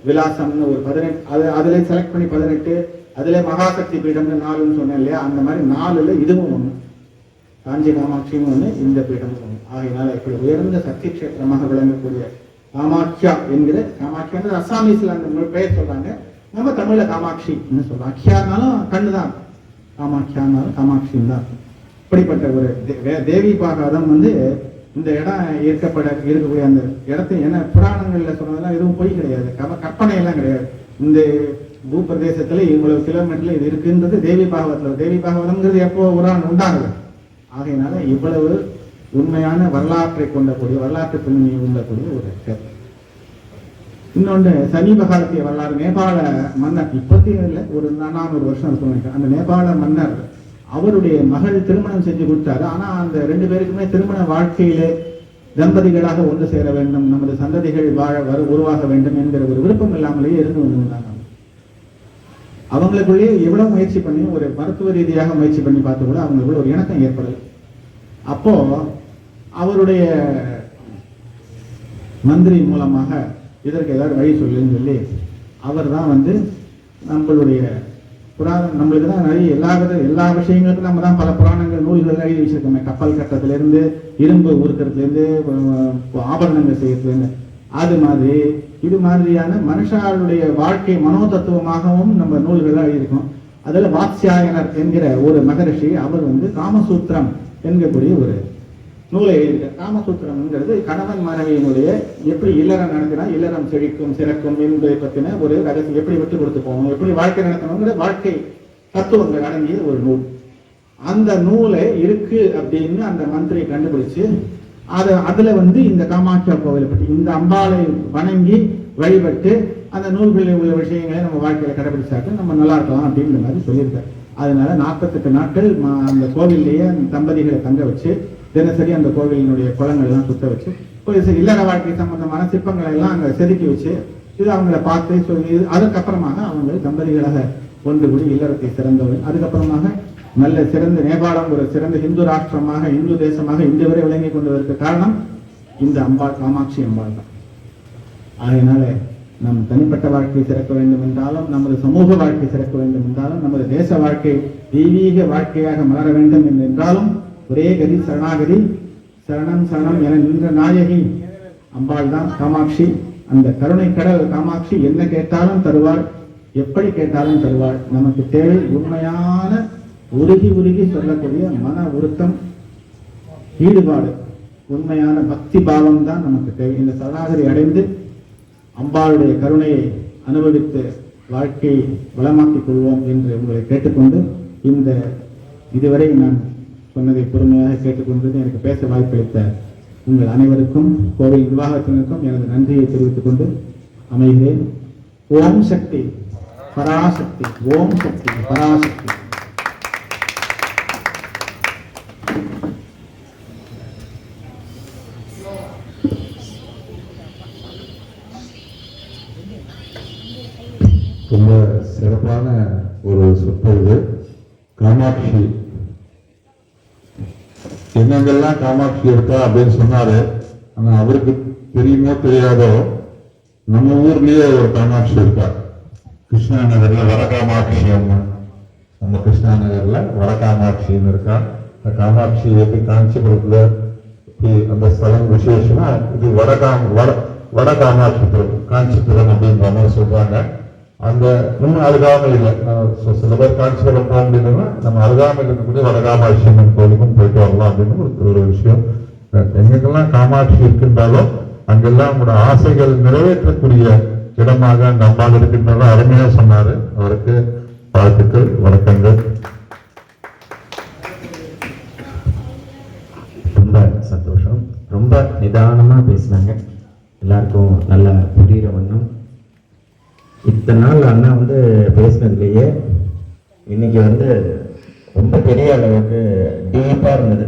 விலாசம்னு ஒரு 18, அதுல செலக்ட் பண்ணி 18, அதுல மகாசக்தி பீடம்னு 4ன்னு சொன்னேன் இல்லையா, அந்த மாதிரி 4ல இதுவும் ஒண்ணு, காஞ்சி காமாட்சியும் ஒண்ணு, இந்த பீடமும் ஒண்ணு. ஆகையினால இப்படி உயர்ந்த சக்தி கஷேத்திரமாக விளங்கக்கூடிய காமாட்சியா என்கிற, காமாட்சியா அசாமீஸ்ல அந்த பெயர் சொல்றாங்க, நம்ம தமிழ்ல காமாட்சின்னு சொல்றோம். அக்கியானாலும் கண்ணுதான், காமாட்சியானாலும் காமாட்சின்னு தான். இப்படிப்பட்ட ஒரு தேவி பாகாதம் இந்த இடம் இருக்கக்கூடிய அந்த இடத்தை என்ன புராணங்கள்ல சொன்னதெல்லாம் எதுவும் பொய் கிடையாது, கற்பனை எல்லாம் கிடையாது. இந்த பூப்பிரதேசத்துல இவ்வளவு கிலோமீட்டர்ல இது இருக்குன்றது தேவி பாகவத்துல. தேவி பாகவதம்ங்கிறது எப்போ ஒரு ஆள் உண்டாகுது. ஆகையினால இவ்வளவு உண்மையான வரலாற்றை கொண்டக்கூடிய, வரலாற்று பின்னணியை உண்டக்கூடிய ஒரு கருத்து. இன்னொன்று சமீப காலத்திய வரலாறு. நேபாள மன்னர், இப்போத்தையும் இல்லை, ஒரு 400 வருஷம் இருக்கும், அந்த நேபாள மன்னர் அவருடைய மகள் திருமணம் செஞ்சு கொடுத்தாரு. ஆனா அந்த 2 பேருக்குமே திருமண வாழ்க்கையிலே தம்பதிகளாக ஒன்று சேர வேண்டும், நமது சந்ததிகள் உருவாக வேண்டும் என்கிற ஒரு விருப்பம் இல்லாமலேயே இருந்து வந்திருந்தாங்க. அவங்களுக்குள்ளேயே எவ்வளவு முயற்சி பண்ணி, ஒரு மருத்துவ ரீதியாக முயற்சி பண்ணி பார்த்து கூட அவங்களுக்குள்ள ஒரு இணக்கம் ஏற்படலை. அப்போ அவருடைய மந்திரி மூலமாக இதற்கு ஏதாவது வழி சொல்லுன்னு சொல்லி அவர் தான் நம்மளுடைய நம்மளுக்கு தான் நிறைய எல்லா விஷயங்களுக்கும் நம்ம தான் பல புராணங்கள் நூல்கள் எழுதி வச்சிருக்கோமே. கப்பல் கட்டத்திலிருந்து, இரும்பு உருக்கிறதுலேருந்து, ஆபரணங்கள் செய்யறதுலேருந்து. அது மாதிரி இது மாதிரியான மனுஷாருடைய வாழ்க்கை மனோதத்துவமாகவும் நம்ம நூல்கள் எழுதியிருக்கோம். அதில் வாத்ஸ்யாயனர் என்கிற ஒரு மகரிஷி அவர் காமசூத்திரம் என்கக்கூடிய ஒரு நூலை எழுதியிருக்கார். காமசூத்திரம்ங்கிறது கணவன் மனைவியினுடைய எப்படி இல்லறம் நடத்தினா இல்லறம் செழிக்கும் சிறக்கும் என்பதை பற்றின ஒரு ரகசியம், எப்படி விட்டு கொடுத்து போகணும், எப்படி வாழ்க்கை நடத்தணுங்கிற வாழ்க்கை தத்துவங்கள் அடங்கிய ஒரு நூல். அந்த நூலை இருக்கு அப்படின்னு அந்த மந்திரி கண்டுபிடிச்சு அதுல இந்த காமாட்சியா கோவிலை பற்றி, இந்த அம்பாளை வணங்கி வழிபட்டு அந்த நூல்களில் உள்ள விஷயங்களை நம்ம வாழ்க்கையில கடைபிடிச்சாக்க நம்ம நல்லா இருக்கலாம் அப்படின்ற மாதிரி சொல்லியிருக்காரு. அதனால 48 நாட்கள் அந்த கோவிலேயே அந்த தம்பதிகளை தங்க வச்சு தினசரி அந்த கோவிலினுடைய குளங்கள் எல்லாம் சுத்த வச்சு இல்லற வாழ்க்கை சம்பந்தமான சிற்பங்களை எல்லாம் அங்க செதுக்கி வச்சு இது அவங்கள பார்த்து சொல்லி, அதுக்கப்புறமாக அவங்க தம்பதிகளாக ஒன்று கூடி இல்லறத்தை சிறந்தவர். அதுக்கப்புறமாக நல்ல சிறந்த நேபாளம் ஒரு சிறந்த இந்து ராஷ்டிரமாக, இந்து தேசமாக இன்று வரை விளங்கி கொண்டதற்கு காரணம் இந்த அம்பாள், காமாட்சி அம்பாள் தான். அதனால நம் தனிப்பட்ட வாழ்க்கை சிறக்க வேண்டும் என்றாலும், நமது சமூக வாழ்க்கை சிறக்க வேண்டும் என்றாலும், நமது தேச வாழ்க்கை தெய்வீக வாழ்க்கையாக மலர வேண்டும் என்றாலும் ஒரே கதி சரணாகதி, சரணம் சரணம் என நின்ற நாயகி அம்பாள் தான் காமாட்சி. அந்த கருணை கடல் காமாட்சி என்ன கேட்டாலும் தருவாள், எப்படி கேட்டாலும் தருவாள். நமக்கு தேவை உண்மையான உருகி சொல்லக்கூடிய மன உருத்தம், ஈடுபாடு, உண்மையான பக்தி பாவம் தான் நமக்கு தேவை. இந்த சரணாகதி அடைந்து அம்பாளுடைய கருணையை அனுபவித்து வாழ்க்கையை வளமாக்கிக் கொள்வோம் என்று உங்களை கேட்டுக்கொண்டு, இதுவரை நான் சொன்னதை பொறுமையாக கேட்டுக்கொண்டது எனக்கு பேச வாய்ப்பளித்த உங்கள் அனைவருக்கும், கோவில் நிர்வாகத்தினருக்கும் எனது நன்றியை தெரிவித்துக் கொண்டு அமைகிறேன். ஓம் சக்தி பராசக்தி, ஓம் சக்தி பராசக்தி. ரொம்ப சிறப்பான ஒரு சொற்பொழிவு. காமாட்சி என்னங்கெல்லாம் காமாட்சி இருக்கா அப்படின்னு சொன்னாரு. ஆனா அவருக்கு தெரியுமோ தெரியாதோ, நம்ம ஊர்லயே ஒரு காமாட்சி இருக்கா. கிருஷ்ணா நகர்ல வரகாமாட்சி அம்மன், நம்ம கிருஷ்ணா நகர்ல வரகாமாட்சின்னு இருக்கா. அந்த காமாட்சி எப்படி காஞ்சிபுரத்துல அந்த ஸ்தலம் விசேஷமா, இது வடகாமாட்சிபுரம், காஞ்சிபுரம் அப்படின்ற மாதிரி சொல்றாங்க. அந்த இன்னும் அருகாமல் இல்லை, சில பேர் காஞ்சிபுரம் போக முடியுதுன்னா நம்ம அருகாமல் இருக்கக்கூடிய வடகாமாட்சி அம்மன் கோவிலுக்கும் போயிட்டு வரலாம் அப்படின்னு ஒரு விஷயம். எங்கெல்லாம் காமாட்சி இருக்கின்றாலும் அங்கெல்லாம் உங்களோட ஆசைகள் நிறைவேற்றக்கூடிய இடமாக அந்த அம்பாள் இருக்கின்றன. அருமையா சொன்னாரு. அவருக்கு வாழ்த்துக்கள், வணக்கங்கள். ரொம்ப சந்தோஷம். ரொம்ப நிதானமா பேசினாங்க, எல்லாருக்கும் நல்லா புரிகிற வண்ணம். இத்தனை நாள் அண்ணா பேசினதுலேயே இன்னைக்கு ரொம்ப பெரிய அளவுக்கு டீப்பாக இருந்தது.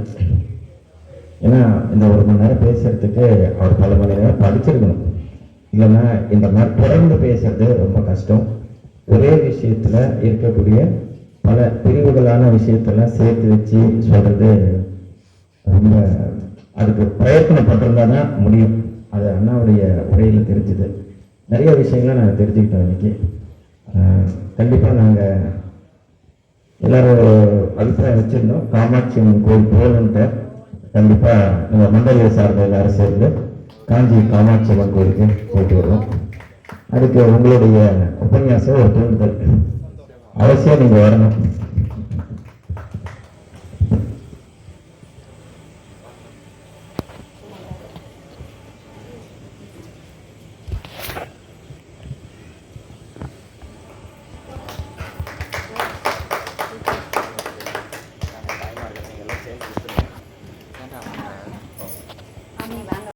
ஏன்னா இந்த 1 மணி நேரம் பேசுறதுக்கு அவர் பல மணி நேரம் படிச்சிருக்கணும். இல்லைன்னா இந்த மாதிரி தொடர்ந்து பேசுறது ரொம்ப கஷ்டம். ஒரே விஷயத்துல இருக்கக்கூடிய பல பிரிவுகளான விஷயத்தெல்லாம் சேர்த்து வச்சு சொல்றது ரொம்ப அதுக்கு பிரயத்தனம் பண்ணிருந்தா தான் முடியும். அது அண்ணாவுடைய உரையில் தெரிஞ்சுது. நிறைய விஷயங்களை நாங்கள் தெரிஞ்சுக்கிட்டோம் இன்னைக்கு. கண்டிப்பாக நாங்கள் எல்லாரும் அபிப்பிராயம் வச்சுருந்தோம், காமாட்சி அம்மன் கோயில் போகணுன்ட்டு. கண்டிப்பாக நம்ம மண்டலியை சார்ந்த எல்லாரும் சேர்ந்து காஞ்சி காமாட்சி அம்மன் கோயிலுக்கு போயிட்டு வருவோம். அதுக்கு உங்களுடைய உபன்யாசம் ஒரு தூண்டுதல், அவசியம் நீங்கள் வரணும்.